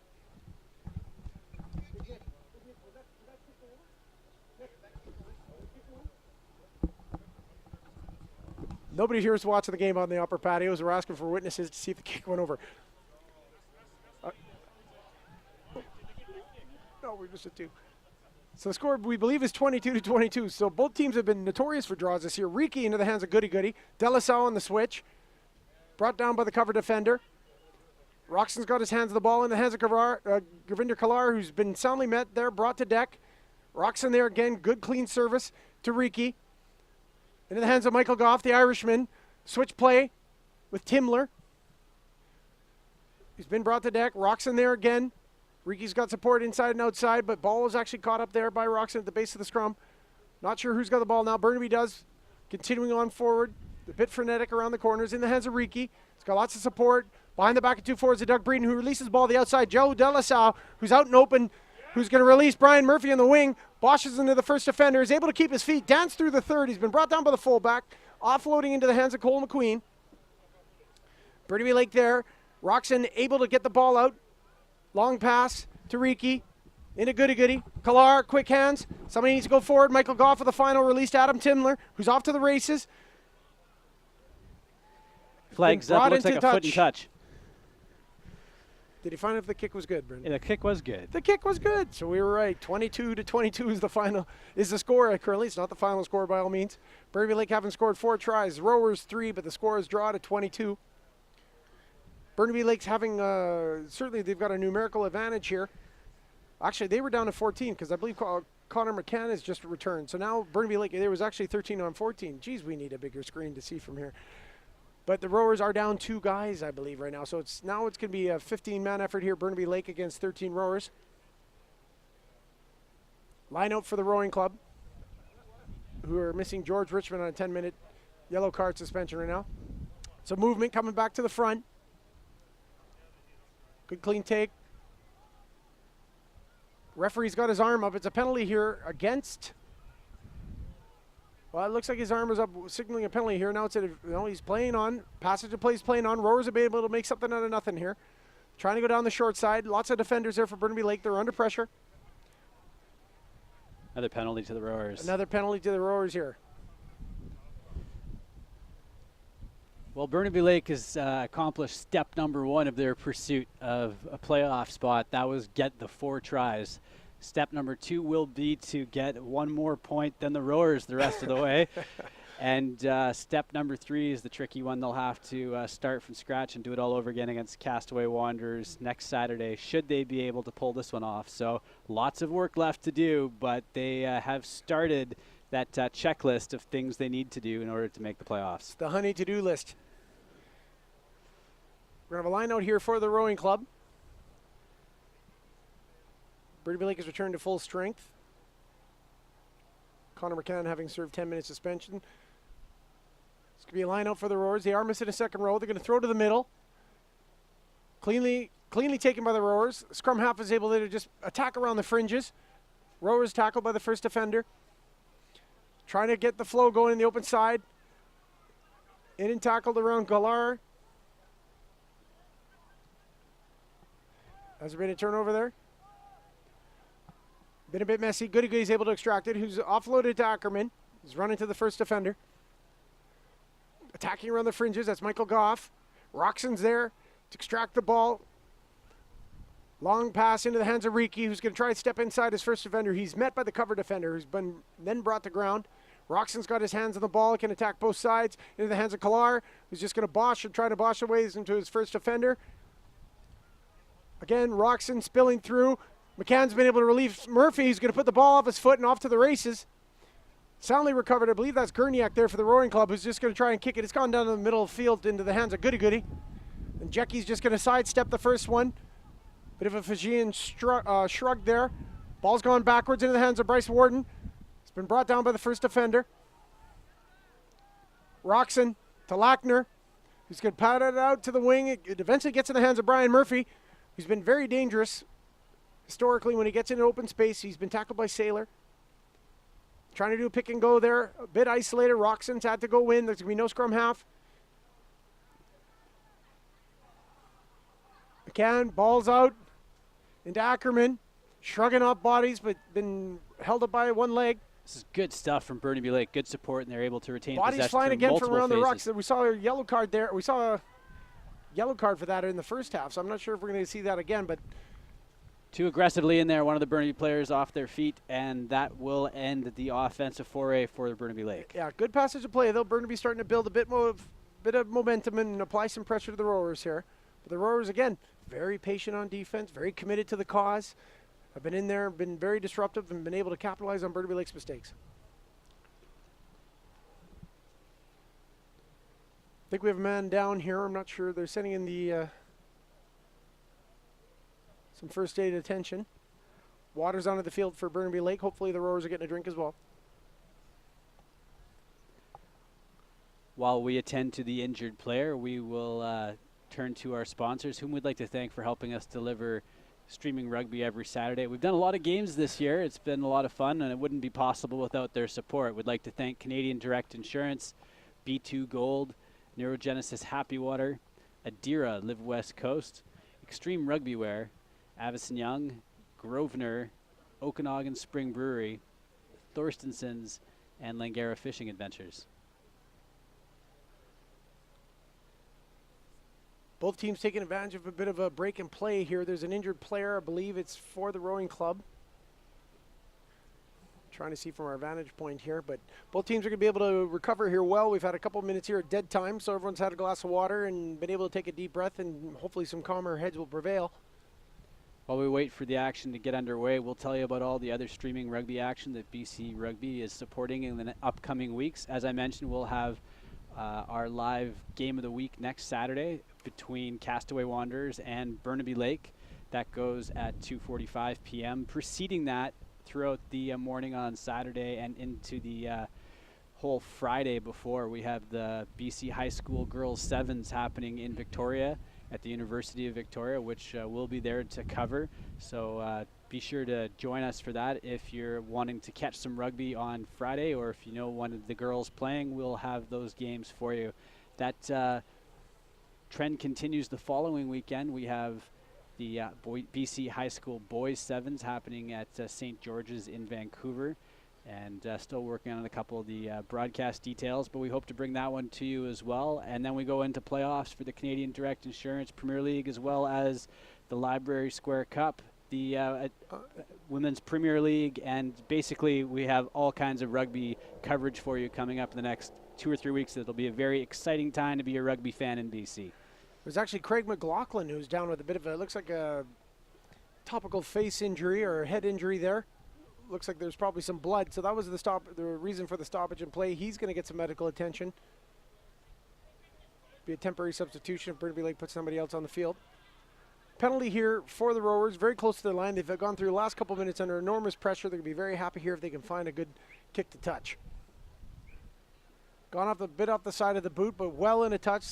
Nobody here is watching the game on the upper patios. We're asking for witnesses to see if the kick went over. No, we missed it too. So the score, we believe, is 22-22. So both teams have been notorious for draws this year. Riki into the hands of Goody Goody. Delasau on the switch. Brought down by the cover defender. Roxon's got his hands on the ball in the hands of Govinder Killar, who's been soundly met there, brought to deck. Roxon there again. Good, clean service to Riki. Into the hands of Michael Goff, the Irishman. Switch play with Timler. He's been brought to deck. Roxon there again. Riki's got support inside and outside, but ball was actually caught up there by Roxon at the base of the scrum. Not sure who's got the ball now. Burnaby does. Continuing on forward. A bit frenetic around the corners. In the hands of Riki. He's got lots of support. Behind the back of 2 forwards of Doug Breeden, who releases the ball to the outside. Joe Delasau, who's out and open, who's going to release Brian Murphy on the wing. Boshes into the first defender. Is able to keep his feet. Dance through the third. He's been brought down by the fullback. Offloading into the hands of Cole McQueen. Burnaby Lake there. Roxon able to get the ball out. Long pass to Riki. In a goody-goody. Kalar, quick hands. Somebody needs to go forward. Michael Goff with the final release to Adam Timler, who's off to the races. Flags up. Looks like a foot and touch. Did he find out if the kick was good, Brendan? Yeah, the kick was good. The kick was good, so we were right. 22-22 is the final, is the score currently. It's not the final score by all means. Burnaby Lake haven't scored 4 tries. Rowers 3, but the score is drawn at 22. Burnaby Lake's having, certainly they've got a numerical advantage here. Actually, they were down to 14 because I believe Connor McCann has just returned. So now Burnaby Lake, there was actually 13-14. Geez, we need a bigger screen to see from here. But the Rowers are down 2 guys, I believe, right now. So it's going to be a 15-man effort here, Burnaby Lake against 13 Rowers. Line out for the rowing club, who are missing George Richmond on a 10-minute yellow card suspension right now. So movement coming back to the front. Good clean take. Referee's got his arm up. It's a penalty here against... Well, it looks like his arm is up, signaling a penalty here. Now it's he's playing on. Passage of play is playing on. Rowers have been able to make something out of nothing here. Trying to go down the short side. Lots of defenders there for Burnaby Lake. They're under pressure. Another penalty to the Rowers. Another penalty to the Rowers here. Well, Burnaby Lake has accomplished step number 1 of their pursuit of a playoff spot. That was get the 4 tries. Step number 2 will be to get 1 more point than the Rowers the rest of the way. And step number 3 is the tricky one. They'll have to start from scratch and do it all over again against Castaway Wanderers next Saturday, should they be able to pull this one off. So lots of work left to do, but they have started that checklist of things they need to do in order to make the playoffs. The honey to-do list. We're going to have a line out here for the rowing club. Burnaby Lake has returned to full strength. Connor McCann having served 10-minute suspension. It's going to be a line out for the Rowers. They are missing a second row. They're going to throw to the middle. Cleanly taken by the Rowers. Scrum half is able to just attack around the fringes. Rowers tackled by the first defender. Trying to get the flow going in the open side. In and tackled around Galar. Has there been a turnover there? Been a bit messy. Goody-Goody's able to extract it. Who's offloaded to Ackerman. He's running to the first defender. Attacking around the fringes. That's Michael Goff. Roxon's there to extract the ball. Long pass into the hands of Riki, who's going to try to step inside his first defender. He's met by the cover defender, who's been then brought to ground. Roxon's got his hands on the ball. Can attack both sides. Into the hands of Kalar, who's just going to bosh and try to bosh away into his first defender. Again, Roxon spilling through. McCann's been able to relieve Murphy. He's going to put the ball off his foot and off to the races. Soundly recovered. I believe that's Gurniak there for the rowing club, who's just going to try and kick it. It's gone down to the middle of the field into the hands of Goody-Goody. And Jecky's just going to sidestep the first one. Bit of a Fijian shrug there. Ball's gone backwards into the hands of Bryce Warden. It's been brought down by the first defender. Roxon to Lackner, who's going to pat it out to the wing. It eventually gets in the hands of Brian Murphy, who's been very dangerous. Historically, when he gets in open space, he's been tackled by Saylor. Trying to do a pick and go there. A bit isolated. Roxon's had to go in. There's going to be no scrum half. McCann, balls out into Ackerman. Shrugging off bodies, but been held up by one leg. This is good stuff from Burnaby Lake. Good support, and they're able to retain bodies possession flying again from around phases. the rocks. We saw a yellow card there. We saw a yellow card for that in the first half, so I'm not sure if we're going to see that again, but too aggressively in there, one of the Burnaby players off their feet, and that will end the offensive foray for the Burnaby Lake. Yeah, good passage of play, though. Burnaby starting to build a bit of momentum and apply some pressure to the Rowers here. But the Rowers, again, very patient on defense, very committed to the cause. Have been in there, been very disruptive, and been able to capitalize on Burnaby Lake's mistakes. I think we have a man down here. I'm not sure. They're sending in the some first aid attention. Water's onto the field for Burnaby Lake. Hopefully the Rowers are getting a drink as well. While we attend to the injured player, we will turn to our sponsors, whom we'd like to thank for helping us deliver streaming rugby every Saturday. We've done a lot of games this year. It's been a lot of fun, and it wouldn't be possible without their support. We'd like to thank Canadian Direct Insurance, B2 Gold, Neurogenesis Happy Water, Adira Live West Coast, Extreme Rugby Wear, Avison Young, Grosvenor, Okanagan Spring Brewery, Thorstenson's, and Langara Fishing Adventures. Both teams taking advantage of a bit of a break and play here. There's an injured player. I believe it's for the rowing club. Trying to see from our vantage point here, but both teams are going to be able to recover here well. We've had a couple minutes here at dead time, so everyone's had a glass of water and been able to take a deep breath, and hopefully some calmer heads will prevail. While we wait for the action to get underway, we'll tell you about all the other streaming rugby action that BC Rugby is supporting in the upcoming weeks. As I mentioned, we'll have our live game of the week next Saturday between Castaway Wanderers and Burnaby Lake. That goes at 2:45 p.m. Preceding that, throughout the morning on Saturday and into the whole Friday before, we have the BC High School Girls Sevens happening in Victoria at the University of Victoria, which we'll be there to cover. So be sure to join us for that if you're wanting to catch some rugby on Friday, or if you know one of the girls playing, we'll have those games for you. That trend continues the following weekend. We have the BC High School Boys Sevens happening at St. George's in Vancouver, and still working on a couple of the broadcast details, but we hope to bring that one to you as well. And then we go into playoffs for the Canadian Direct Insurance Premier League, as well as the Library Square Cup, the Women's Premier League, and basically we have all kinds of rugby coverage for you coming up in the next 2 or 3 weeks. It'll be a very exciting time to be a rugby fan in BC. There's actually Craig McLaughlin, who's down with a bit of looks like a topical face injury or head injury there. Looks like there's probably some blood, so that was the reason for the stoppage in play. He's going to get some medical attention. Be a temporary substitution if Burnaby Lake puts somebody else on the field. Penalty here for the rowers, very close to their line. They've gone through the last couple minutes under enormous pressure. They're going to be very happy here if they can find a good kick to touch. Gone off a bit off the side of the boot, but well in a touch.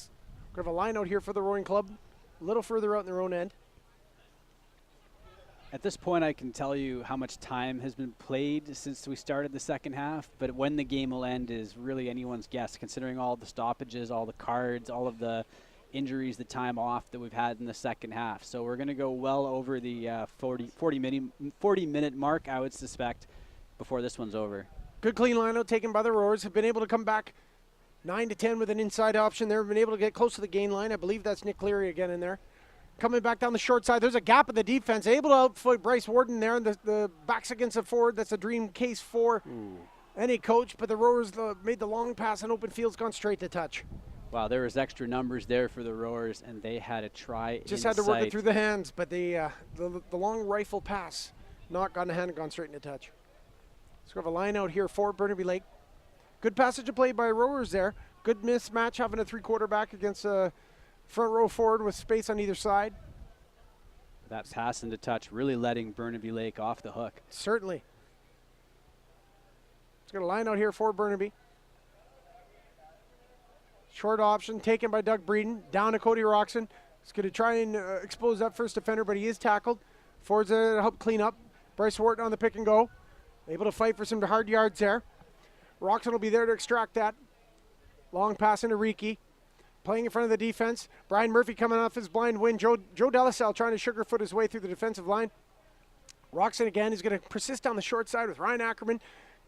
We have a line out here for the rowing club, a little further out in their own end. At this point, I can tell you how much time has been played since we started the second half, but when the game will end is really anyone's guess, considering all the stoppages, all the cards, all of the injuries, the time off that we've had in the second half. So we're going to go well over the 40-minute mark, I would suspect, before this one's over. Good clean line out taken by the rowers. Have been able to come back 9 to 10 with an inside option there. Been able to get close to the gain line. I believe that's Nick Cleary again in there. Coming back down the short side. There's a gap in the defense. Able to outfoot Bryce Warden there. And the back's against the forward. That's a dream case for any coach. But the rowers made the long pass and open field's gone straight to touch. Wow, there was extra numbers there for the rowers, and they had a try Just in had to work sight. it through the hands. But the long rifle pass not got in the hand and gone straight into touch. So we have a line out here for Burnaby Lake. Good passage of play by rowers there. Good mismatch having a three-quarter back against a front row forward with space on either side. That pass into touch really letting Burnaby Lake off the hook. Certainly. It's got a line out here for Burnaby. Short option taken by Doug Breeden. Down to Cody Roxon. He's going to try and expose that first defender, but he is tackled. Forwards to help clean up. Bryce Wharton on the pick and go. Able to fight for some hard yards there. Roxon will be there to extract that. Long pass into Riki. Playing in front of the defense. Brian Murphy coming off his blind win. Joe Delassalle trying to sugarfoot his way through the defensive line. Roxon again is going to persist down the short side with Ryan Ackerman.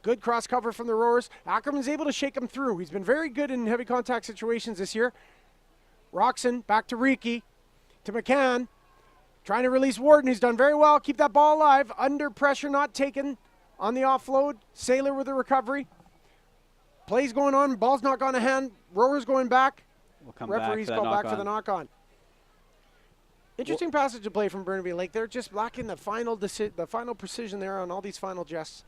Good cross cover from the rowers. Ackerman's able to shake him through. He's been very good in heavy contact situations this year. Roxon back to Riki. To McCann. Trying to release Warden. He's done very well. Keep that ball alive. Under pressure, not taken on the offload. Sailor with the recovery. Plays going on. Ball's not gone to hand. Rowers going back. We'll come Referees back call back for the knock-on. Interesting passage of play from Burnaby Lake. They're just lacking the final precision there on all these final jests.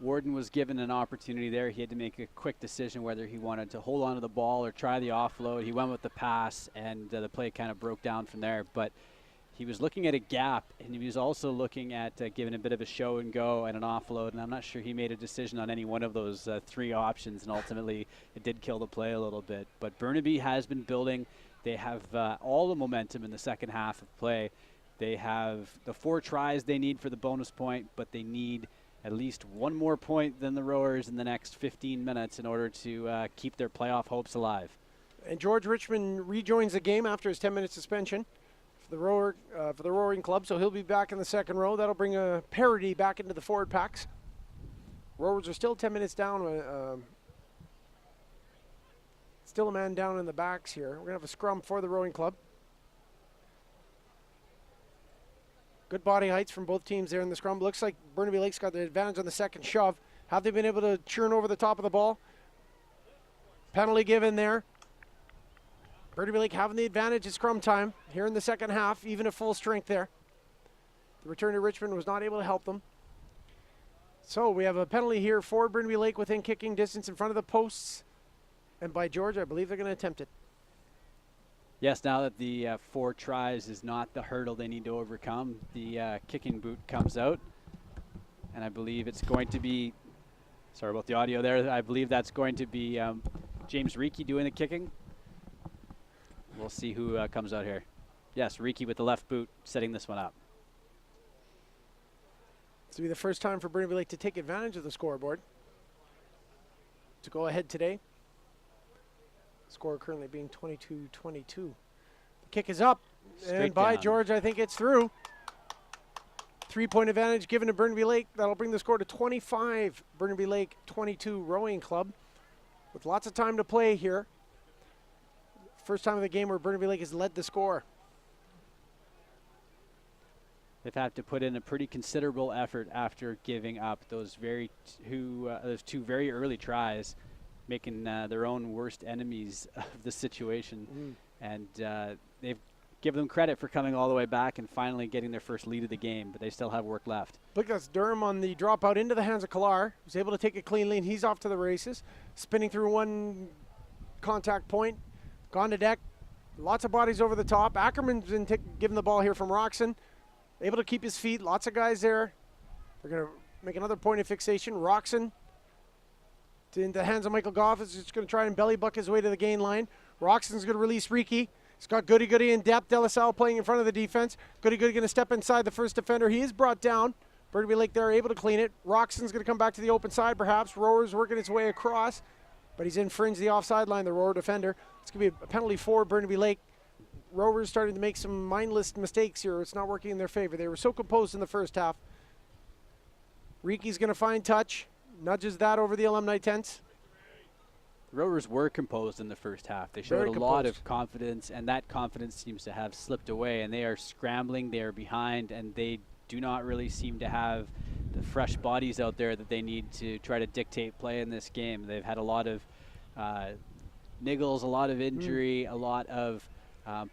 Warden was given an opportunity there. He had to make a quick decision whether he wanted to hold on to the ball or try the offload. He went with the pass, and the play kind of broke down from there. But he was looking at a gap, and he was also looking at giving a bit of a show and go and an offload, and I'm not sure he made a decision on any one of those three options, and ultimately it did kill the play a little bit. But Burnaby has been building. They have all the momentum in the second half of play. They have the 4 tries they need for the bonus point, but they need at least one more point than the rowers in the next 15 minutes in order to keep their playoff hopes alive. And George Richmond rejoins the game after his 10-minute suspension. For the Rowing Club, so he'll be back in the second row. That'll bring a parity back into the forward packs. Rowers are still 10 minutes down. Still a man down in the backs here. We're going to have a scrum for the Rowing Club. Good body heights from both teams there in the scrum. Looks like Burnaby Lake's got the advantage on the second shove. Have they been able to churn over the top of the ball? Penalty given there. Burnaby Lake having the advantage at scrum time here in the second half, even at full strength there. The return to Richmond was not able to help them. So we have a penalty here for Burnaby Lake within kicking distance in front of the posts. And by George, I believe they're going to attempt it. Yes, now that the 4 tries is not the hurdle they need to overcome, the kicking boot comes out. And I believe it's going to be, sorry about the audio there, I believe that's going to be James Reiki doing the kicking. We'll see who comes out here. Yes, Reiki with the left boot setting this one up. This will be the first time for Burnaby Lake to take advantage of the scoreboard. To go ahead today. Score currently being 22-22. The kick is up, and by George, I think it's through. 3-point advantage given to Burnaby Lake. That'll bring the score to 25. Burnaby Lake 22 Rowing Club. With lots of time to play here. First time of the game where Burnaby Lake has led the score. They've had to put in a pretty considerable effort after giving up those two very early tries, making their own worst enemies of the situation. And they've given them credit for coming all the way back and finally getting their first lead of the game, but they still have work left. Look, that's Durham on the dropout into the hands of Kalar. He's able to take it cleanly, and he's off to the races. Spinning through one contact point, gone to deck. Lots of bodies over the top. Ackerman's been given the ball here from Roxon. Able to keep his feet. Lots of guys there. They're going to make another point of fixation. Roxon in the hands of Michael Goff is just going to try and belly buck his way to the gain line. Roxon's going to release Reiki. He's got Goody in depth. De La Salle playing in front of the defense. Goody going to step inside the first defender. He is brought down. Burnaby Lake there able to clean it. Roxon's going to come back to the open side perhaps. Rowers working its way across, but he's infringed the offside line, the Rower defender. It's going to be a penalty for Burnaby Lake. Rowers starting to make some mindless mistakes here. It's not working in their favor. They were so composed in the first half. Reiki's going to find touch. Nudges that over the alumni tents. The Rowers were composed in the first half. They showed a lot of confidence, and that confidence seems to have slipped away, and they are scrambling, they are behind, and they do not really seem to have the fresh bodies out there that they need to try to dictate play in this game. They've had a lot of niggles, a lot of injury, a lot of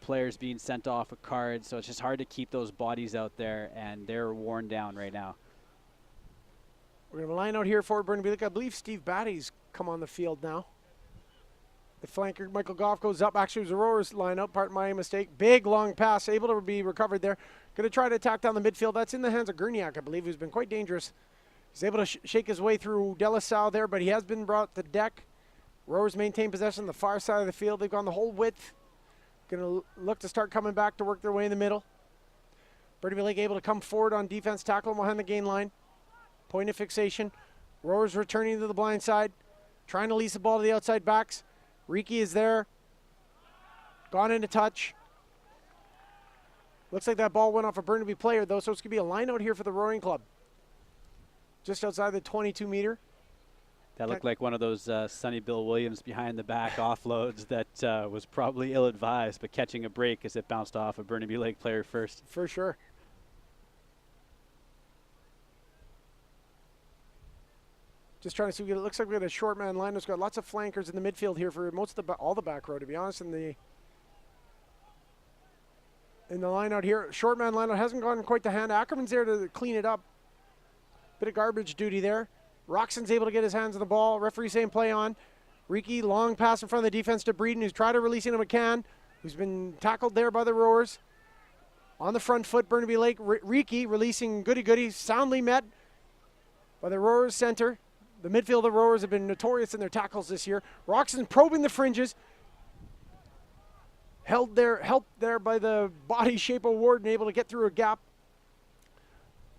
players being sent off with cards, so it's just hard to keep those bodies out there, and they're worn down right now. We're going to line out here for Burnaby Lake. I believe Steve Batty's come on the field now. The flanker, Michael Goff, goes up. Actually, it was a Rowers lineup. Part my mistake. Big, long pass. Able to be recovered there. Going to try to attack down the midfield. That's in the hands of Gurniak, I believe, who's been quite dangerous. He's able to shake his way through De La Salle there, but he has been brought to deck. Rowers maintain possession on the far side of the field. They've gone the whole width. Going to look to start coming back to work their way in the middle. Burnaby Lake able to come forward on defense, tackle him behind the gain line. Point of fixation. Rowers returning to the blind side. Trying to lease the ball to the outside backs. Reiki is there. Gone into touch. Looks like that ball went off a Burnaby player, though, so it's going to be a line out here for the Rowing Club. Just outside the 22-meter. That looked like one of those Sonny Bill Williams behind the back offloads that was probably ill-advised, but catching a break as it bounced off a Burnaby Lake player first. For sure. Just trying to see. It looks like we got a short man line. It's got lots of flankers in the midfield here for most of all the back row, to be honest. In the line out here, short man line out hasn't gone quite to hand. Ackerman's there to clean it up. Bit of garbage duty there. Roxon's able to get his hands on the ball. Referee saying play on. Reiki, long pass in front of the defense to Breeden, who's tried to release into McCann, who's been tackled there by the Rowers. On the front foot, Burnaby Lake. Reiki releasing Goody, soundly met by the Rowers center. The midfield of the Rowers have been notorious in their tackles this year. Roxon probing the fringes. Helped there by the body shape of Warden, able to get through a gap.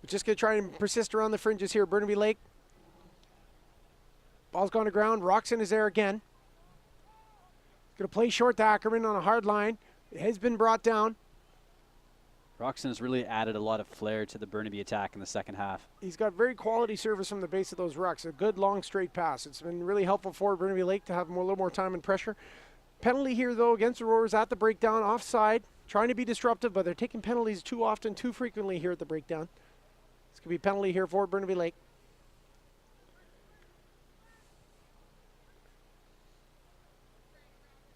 We're just going to try and persist around the fringes here. Burnaby Lake. Ball's gone to ground. Roxon is there again. Going to play short to Ackerman on a hard line. It has been brought down. Roxon has really added a lot of flair to the Burnaby attack in the second half. He's got very quality service from the base of those rucks. A good long straight pass. It's been really helpful for Burnaby Lake to have a little more time and pressure. Penalty here though against the Roars at the breakdown, offside. Trying to be disruptive, but they're taking penalties too often, too frequently here at the breakdown. This could be a penalty here for Burnaby Lake.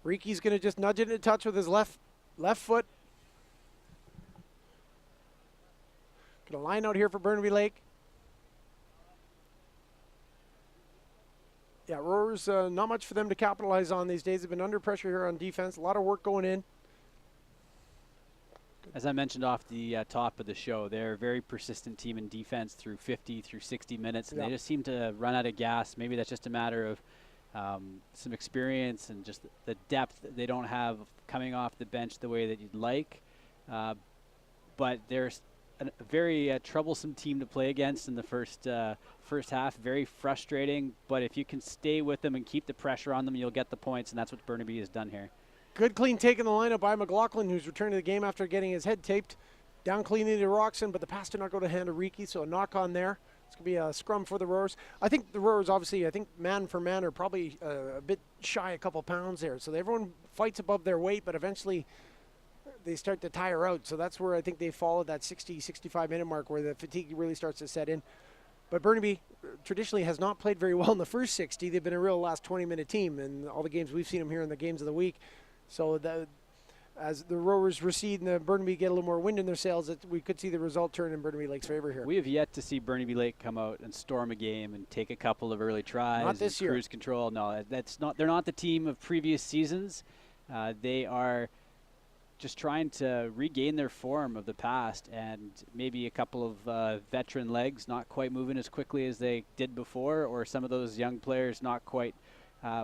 Riki's going to just nudge it in a touch with his left foot. Going to line out here for Burnaby Lake. Yeah, Roars, not much for them to capitalize on these days. They've been under pressure here on defense. A lot of work going in. As I mentioned off the top of the show, they're a very persistent team in defense through 50, through 60 minutes, and they just seem to run out of gas. Maybe that's just a matter of some experience and just the depth that they don't have coming off the bench the way that you'd like. But there's a very troublesome team to play against in the first half. Very frustrating, but if you can stay with them and keep the pressure on them, you'll get the points, and that's what Burnaby has done here. Good clean take in the lineup by McLaughlin, who's returned to the game after getting his head taped. Down cleanly to Roxon, but the pass did not go to hand to Riki, so a knock on there. It's going to be a scrum for the Roars. I think the Roars, obviously, I think man for man are probably a bit shy a couple pounds there. So everyone fights above their weight, but eventually they start to tire out. So that's where I think they fall at that 60, 65-minute mark where the fatigue really starts to set in. But Burnaby traditionally has not played very well in the first 60. They've been a real last 20-minute team, and all the games we've seen them here in the games of the week. So as the Roars recede and the Burnaby get a little more wind in their sails, we could see the result turn in Burnaby Lake's favor here. We have yet to see Burnaby Lake come out and storm a game and take a couple of early tries. Not this year. Cruise control. No, that's not. They're not the team of previous seasons. They are just trying to regain their form of the past, and maybe a couple of veteran legs not quite moving as quickly as they did before, or some of those young players not quite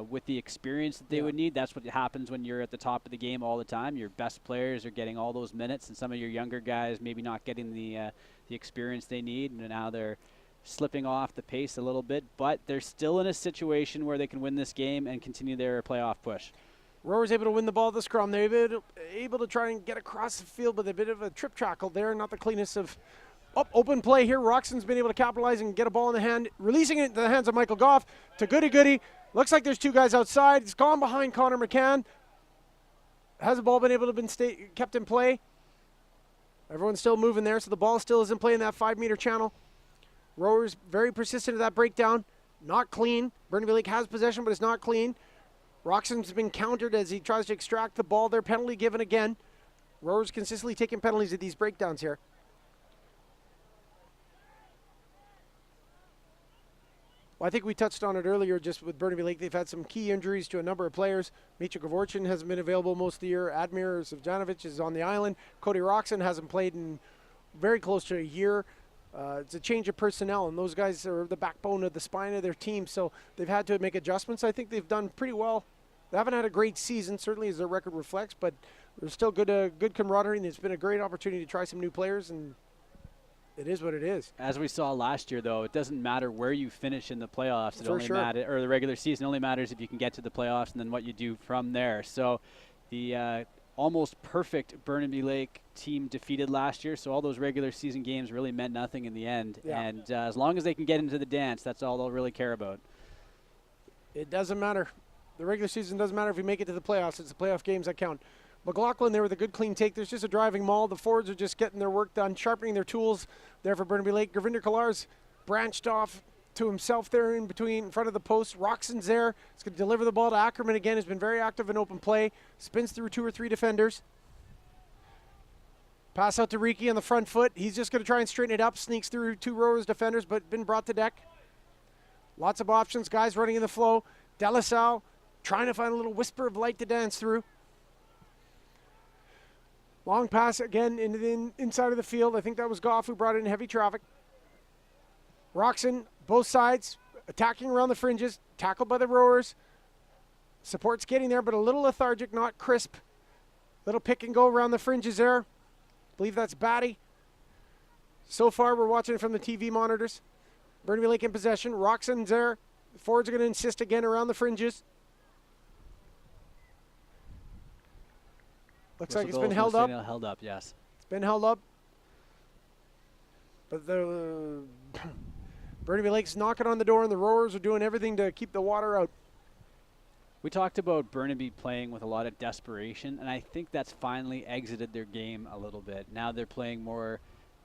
with the experience that they would need. That's what happens when you're at the top of the game all the time. Your best players are getting all those minutes, and some of your younger guys maybe not getting the experience they need, and now they're slipping off the pace a little bit, but they're still in a situation where they can win this game and continue their playoff push. Roars able to win the ball at the scrum. They're able to try and get across the field with a bit of a trip tackle there. Not the cleanest of open play here. Roxon's been able to capitalize and get a ball in the hand, releasing it into the hands of Michael Goff to Goody. Looks like there's two guys outside. It's gone behind Connor McCann. Has the ball been able to be kept in play? Everyone's still moving there, so the ball still is in play in that 5-meter channel. Roars very persistent at that breakdown. Not clean. Burnaby Lake has possession, but it's not clean. Roxon's been countered as he tries to extract the ball. Their penalty given again. Roars consistently taking penalties at these breakdowns here. Well, I think we touched on it earlier just with Burnaby Lake. They've had some key injuries to a number of players. Mitchell Gavorchin hasn't been available most of the year. Admir Zavjanovic is on the island. Cody Roxon hasn't played in very close to a year. It's a change of personnel, and those guys are the backbone of the spine of their team, so they've had to make adjustments. I think they've done pretty well. They haven't had a great season, certainly as their record reflects, but there's still good camaraderie, and it's been a great opportunity to try some new players, and it is what it is. As we saw last year, though, it doesn't matter where you finish in the playoffs. It For only sure. or the regular season only matters if you can get to the playoffs and then what you do from there. So the almost perfect Burnaby Lake team defeated last year, so all those regular season games really meant nothing in the end. Yeah. And as long as they can get into the dance, that's all they'll really care about. It doesn't matter. The regular season doesn't matter if you make it to the playoffs. It's the playoff games that count. McLaughlin there with a good clean take. There's just a driving maul. The forwards are just getting their work done, sharpening their tools there for Burnaby Lake. Gurvinder Kalar's branched off to himself there in front of the post. Roxon's there. He's going to deliver the ball to Ackerman again. Has been very active in open play. Spins through 2 or 3 defenders. Pass out to Riki on the front foot. He's just going to try and straighten it up. Sneaks through 2 Roars defenders, but been brought to deck. Lots of options. Guys running in the flow. Delasau trying to find a little whisper of light to dance through. Long pass again into the inside of the field. I think that was Goff who brought in heavy traffic. Roxon, both sides, attacking around the fringes. Tackled by the Roars. Support's getting there, but a little lethargic, not crisp. Little pick and go around the fringes there. I believe that's Batty. So far, we're watching it from the TV monitors. Burnaby Lake in possession. Roxon's there. The forwards are going to insist again around the fringes. Looks like it's been held up. Held up, yes. It's been held up. But the Burnaby Lake's knocking on the door, and the rowers are doing everything to keep the water out. We talked about Burnaby playing with a lot of desperation, and I think that's finally exited their game a little bit. Now they're playing more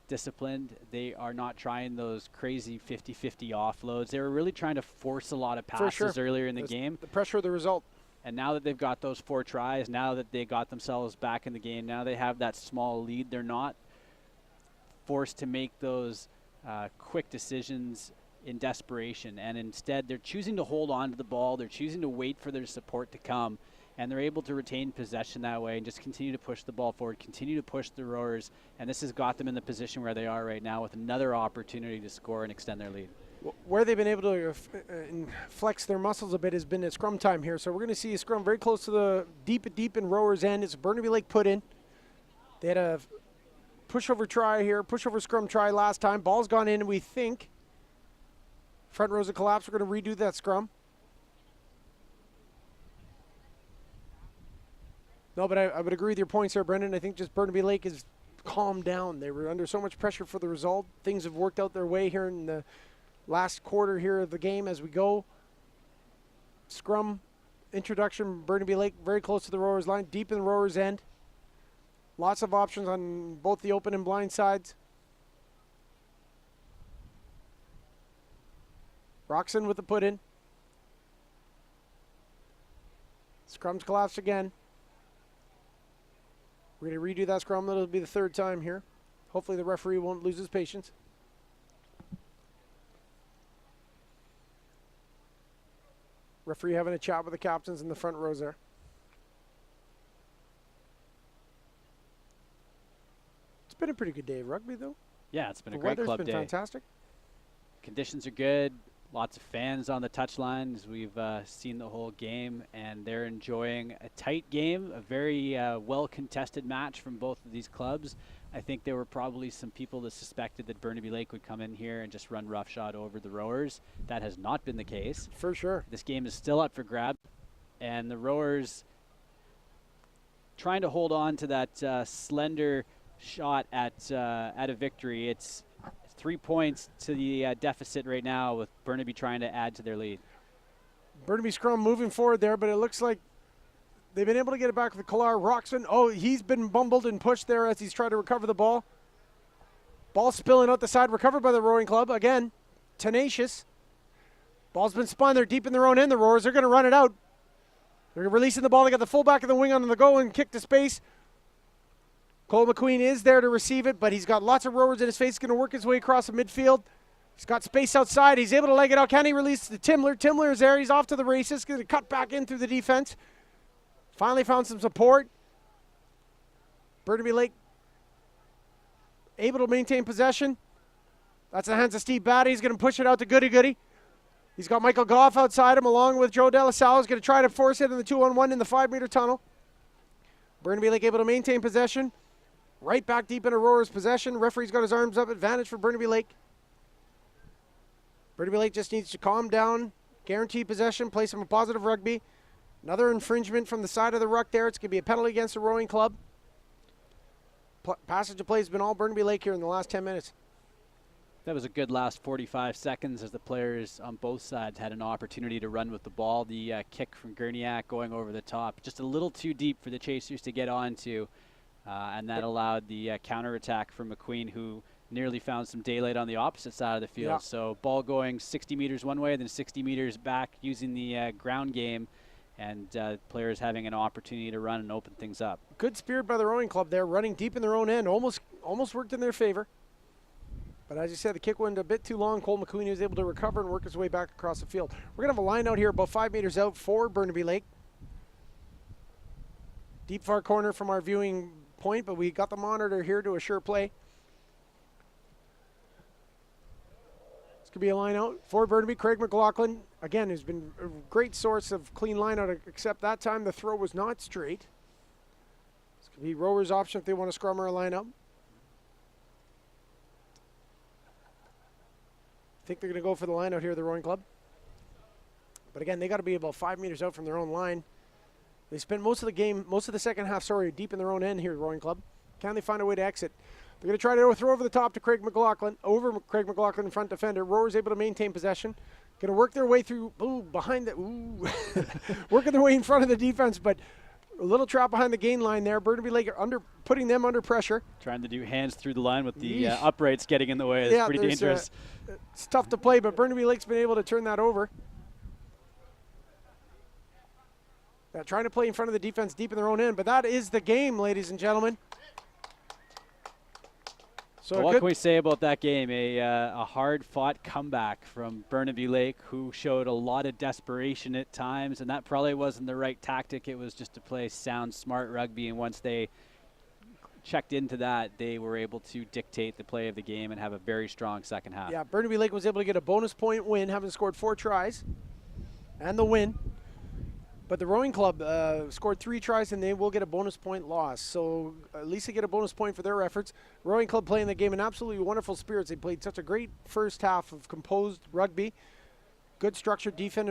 disciplined. They are not trying those crazy 50-50 offloads. They were really trying to force a lot of passes earlier in the game. The pressure of the result. And now that they've got those 4 tries, now that they got themselves back in the game, now they have that small lead, they're not forced to make those quick decisions in desperation. And instead, they're choosing to hold on to the ball. They're choosing to wait for their support to come. And they're able to retain possession that way and just continue to push the ball forward, continue to push the rowers. And this has got them in the position where they are right now with another opportunity to score and extend their lead. Where they've been able to flex their muscles a bit has been at scrum time here. So we're going to see a scrum very close to the deep in rowers' end. It's Burnaby Lake put in. They had a pushover try here, pushover scrum try last time. Ball's gone in, and we think front rows have collapsed. We're going to redo that scrum. No, but I would agree with your points there, Brendan. I think just Burnaby Lake is calmed down. They were under so much pressure for the result. Things have worked out their way here in the last quarter here of the game as we go. Scrum introduction, Burnaby Lake very close to the rowers line, deep in the rowers end. Lots of options on both the open and blind sides. Roxon with the put in. Scrum's collapsed again. We're going to redo that scrum. That'll be the 3rd time here. Hopefully the referee won't lose his patience. Referee having a chat with the captains in the front rows there. It's been a pretty good day of rugby, though. Yeah, it's been The a great club weather's day. been fantastic. Conditions are good. Lots of fans on the touchline as we've seen the whole game, and they're enjoying a tight game, a very well-contested match from both of these clubs. I think there were probably some people that suspected that Burnaby Lake would come in here and just run roughshod over the rowers. That has not been the case. For sure. This game is still up for grabs, and the rowers trying to hold on to that slender shot at a victory. It's 3 points to the deficit right now with Burnaby trying to add to their lead. Burnaby scrum moving forward there, but it looks like they've been able to get it back with Kalar Roxon. Oh, he's been bumbled and pushed there as he's tried to recover the ball. Ball spilling out the side, recovered by the rowing club. Again, tenacious. Ball's been spun. They're deep in their own end, the rowers. They're going to run it out. They're releasing the ball. They got the fullback of the wing on the go and kick to space. Cole McQueen is there to receive it, but he's got lots of rowers in his face. He's going to work his way across the midfield. He's got space outside. He's able to leg it out. Can he release to Timler? Timler is there. He's off to the races. Going to cut back in through the defense. Finally found some support. Burnaby Lake able to maintain possession. That's the hands of Steve Batty. He's going to push it out to Goody Goody. He's got Michael Goff outside him along with Joe Delasalle. He's going to try to force it in the 2-on-1 in the 5-meter tunnel. Burnaby Lake able to maintain possession. Right back deep into rowers' possession. Referee's got his arms up. Advantage for Burnaby Lake. Burnaby Lake just needs to calm down, guarantee possession, play some positive rugby. Another infringement from the side of the ruck there. It's going to be a penalty against the rowing club. Passage of play has been all Burnaby Lake here in the last 10 minutes. That was a good last 45 seconds as the players on both sides had an opportunity to run with the ball. The kick from Gurniak going over the top, just a little too deep for the Chasers to get onto. And that allowed the counterattack from McQueen, who nearly found some daylight on the opposite side of the field. Yeah. So ball going 60 meters one way, then 60 meters back using the ground game, and players having an opportunity to run and open things up. Good spirit by the rowing club there, running deep in their own end. Almost worked in their favor. But as you said, the kick went a bit too long. Cole McQueen was able to recover and work his way back across the field. We're going to have a line out here about 5 meters out for Burnaby Lake. Deep far corner from our viewing point, but we got the monitor here to assure play. This could be a line out for Burnaby. Craig McLaughlin, again, who's been a great source of clean line out, except that time the throw was not straight. This could be rowers' option if they want to scrum or a line up. I think they're going to go for the line out here, the rowing club. But again, they got to be about 5 meters out from their own line. They spent most of the second half, deep in their own end here, rowing club. Can they find a way to exit? They're going to try to throw over the top to Craig McLaughlin. Over Craig McLaughlin in front defender. Rowers able to maintain possession. Going to work their way through, behind the, working their way in front of the defense, but a little trap behind the gain line there. Burnaby Lake putting them under pressure. Trying to do hands through the line with the uprights getting in the way. That's pretty dangerous. It's tough to play, but Burnaby Lake's been able to turn that over. Trying to play in front of the defense deep in their own end, but that is the game, ladies and gentlemen. So what can we say about that game? A hard-fought comeback from Burnaby Lake, who showed a lot of desperation at times, and that probably wasn't the right tactic. It was just to play sound, smart rugby, and once they checked into that, they were able to dictate the play of the game and have a very strong second half. Yeah, Burnaby Lake was able to get a bonus point win, having scored 4 tries, and the win. But the rowing club scored 3 tries, and they will get a bonus point loss. So at least they get a bonus point for their efforts. Rowing club playing the game in absolutely wonderful spirits. They played such a great first half of composed rugby. Good structured defense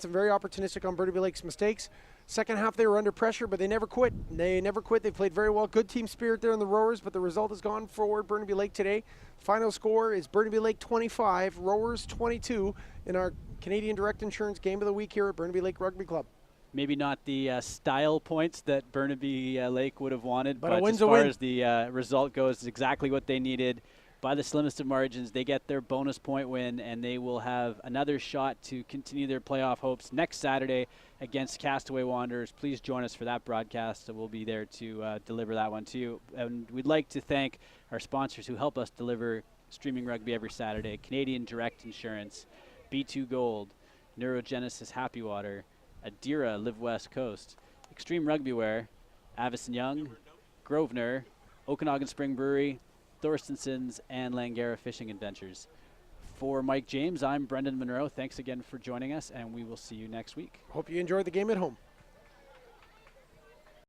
and very opportunistic on Burnaby Lake's mistakes. Second half they were under pressure, but they never quit. They played very well. Good team spirit there in the rowers, but the result has gone forward Burnaby Lake today. Final score is Burnaby Lake 25, Rowers 22 in our Canadian Direct Insurance Game of the Week here at Burnaby Lake Rugby Club. Maybe not the style points that Burnaby Lake would have wanted, but as far as the result goes, it's exactly what they needed. By the slimmest of margins, they get their bonus point win, and they will have another shot to continue their playoff hopes next Saturday against Castaway Wanderers. Please join us for that broadcast. We'll be there to deliver that one to you. And we'd like to thank our sponsors who help us deliver streaming rugby every Saturday: Canadian Direct Insurance, B2 Gold, Neurogenesis Happy Water, Adira Live West Coast, Extreme Rugby Wear, Avison Young, Grosvenor, Okanagan Spring Brewery, Thorstenson's, and Langara Fishing Adventures. For Mike James, I'm Brendan Monroe. Thanks again for joining us, and we will see you next week. Hope you enjoyed the game at home.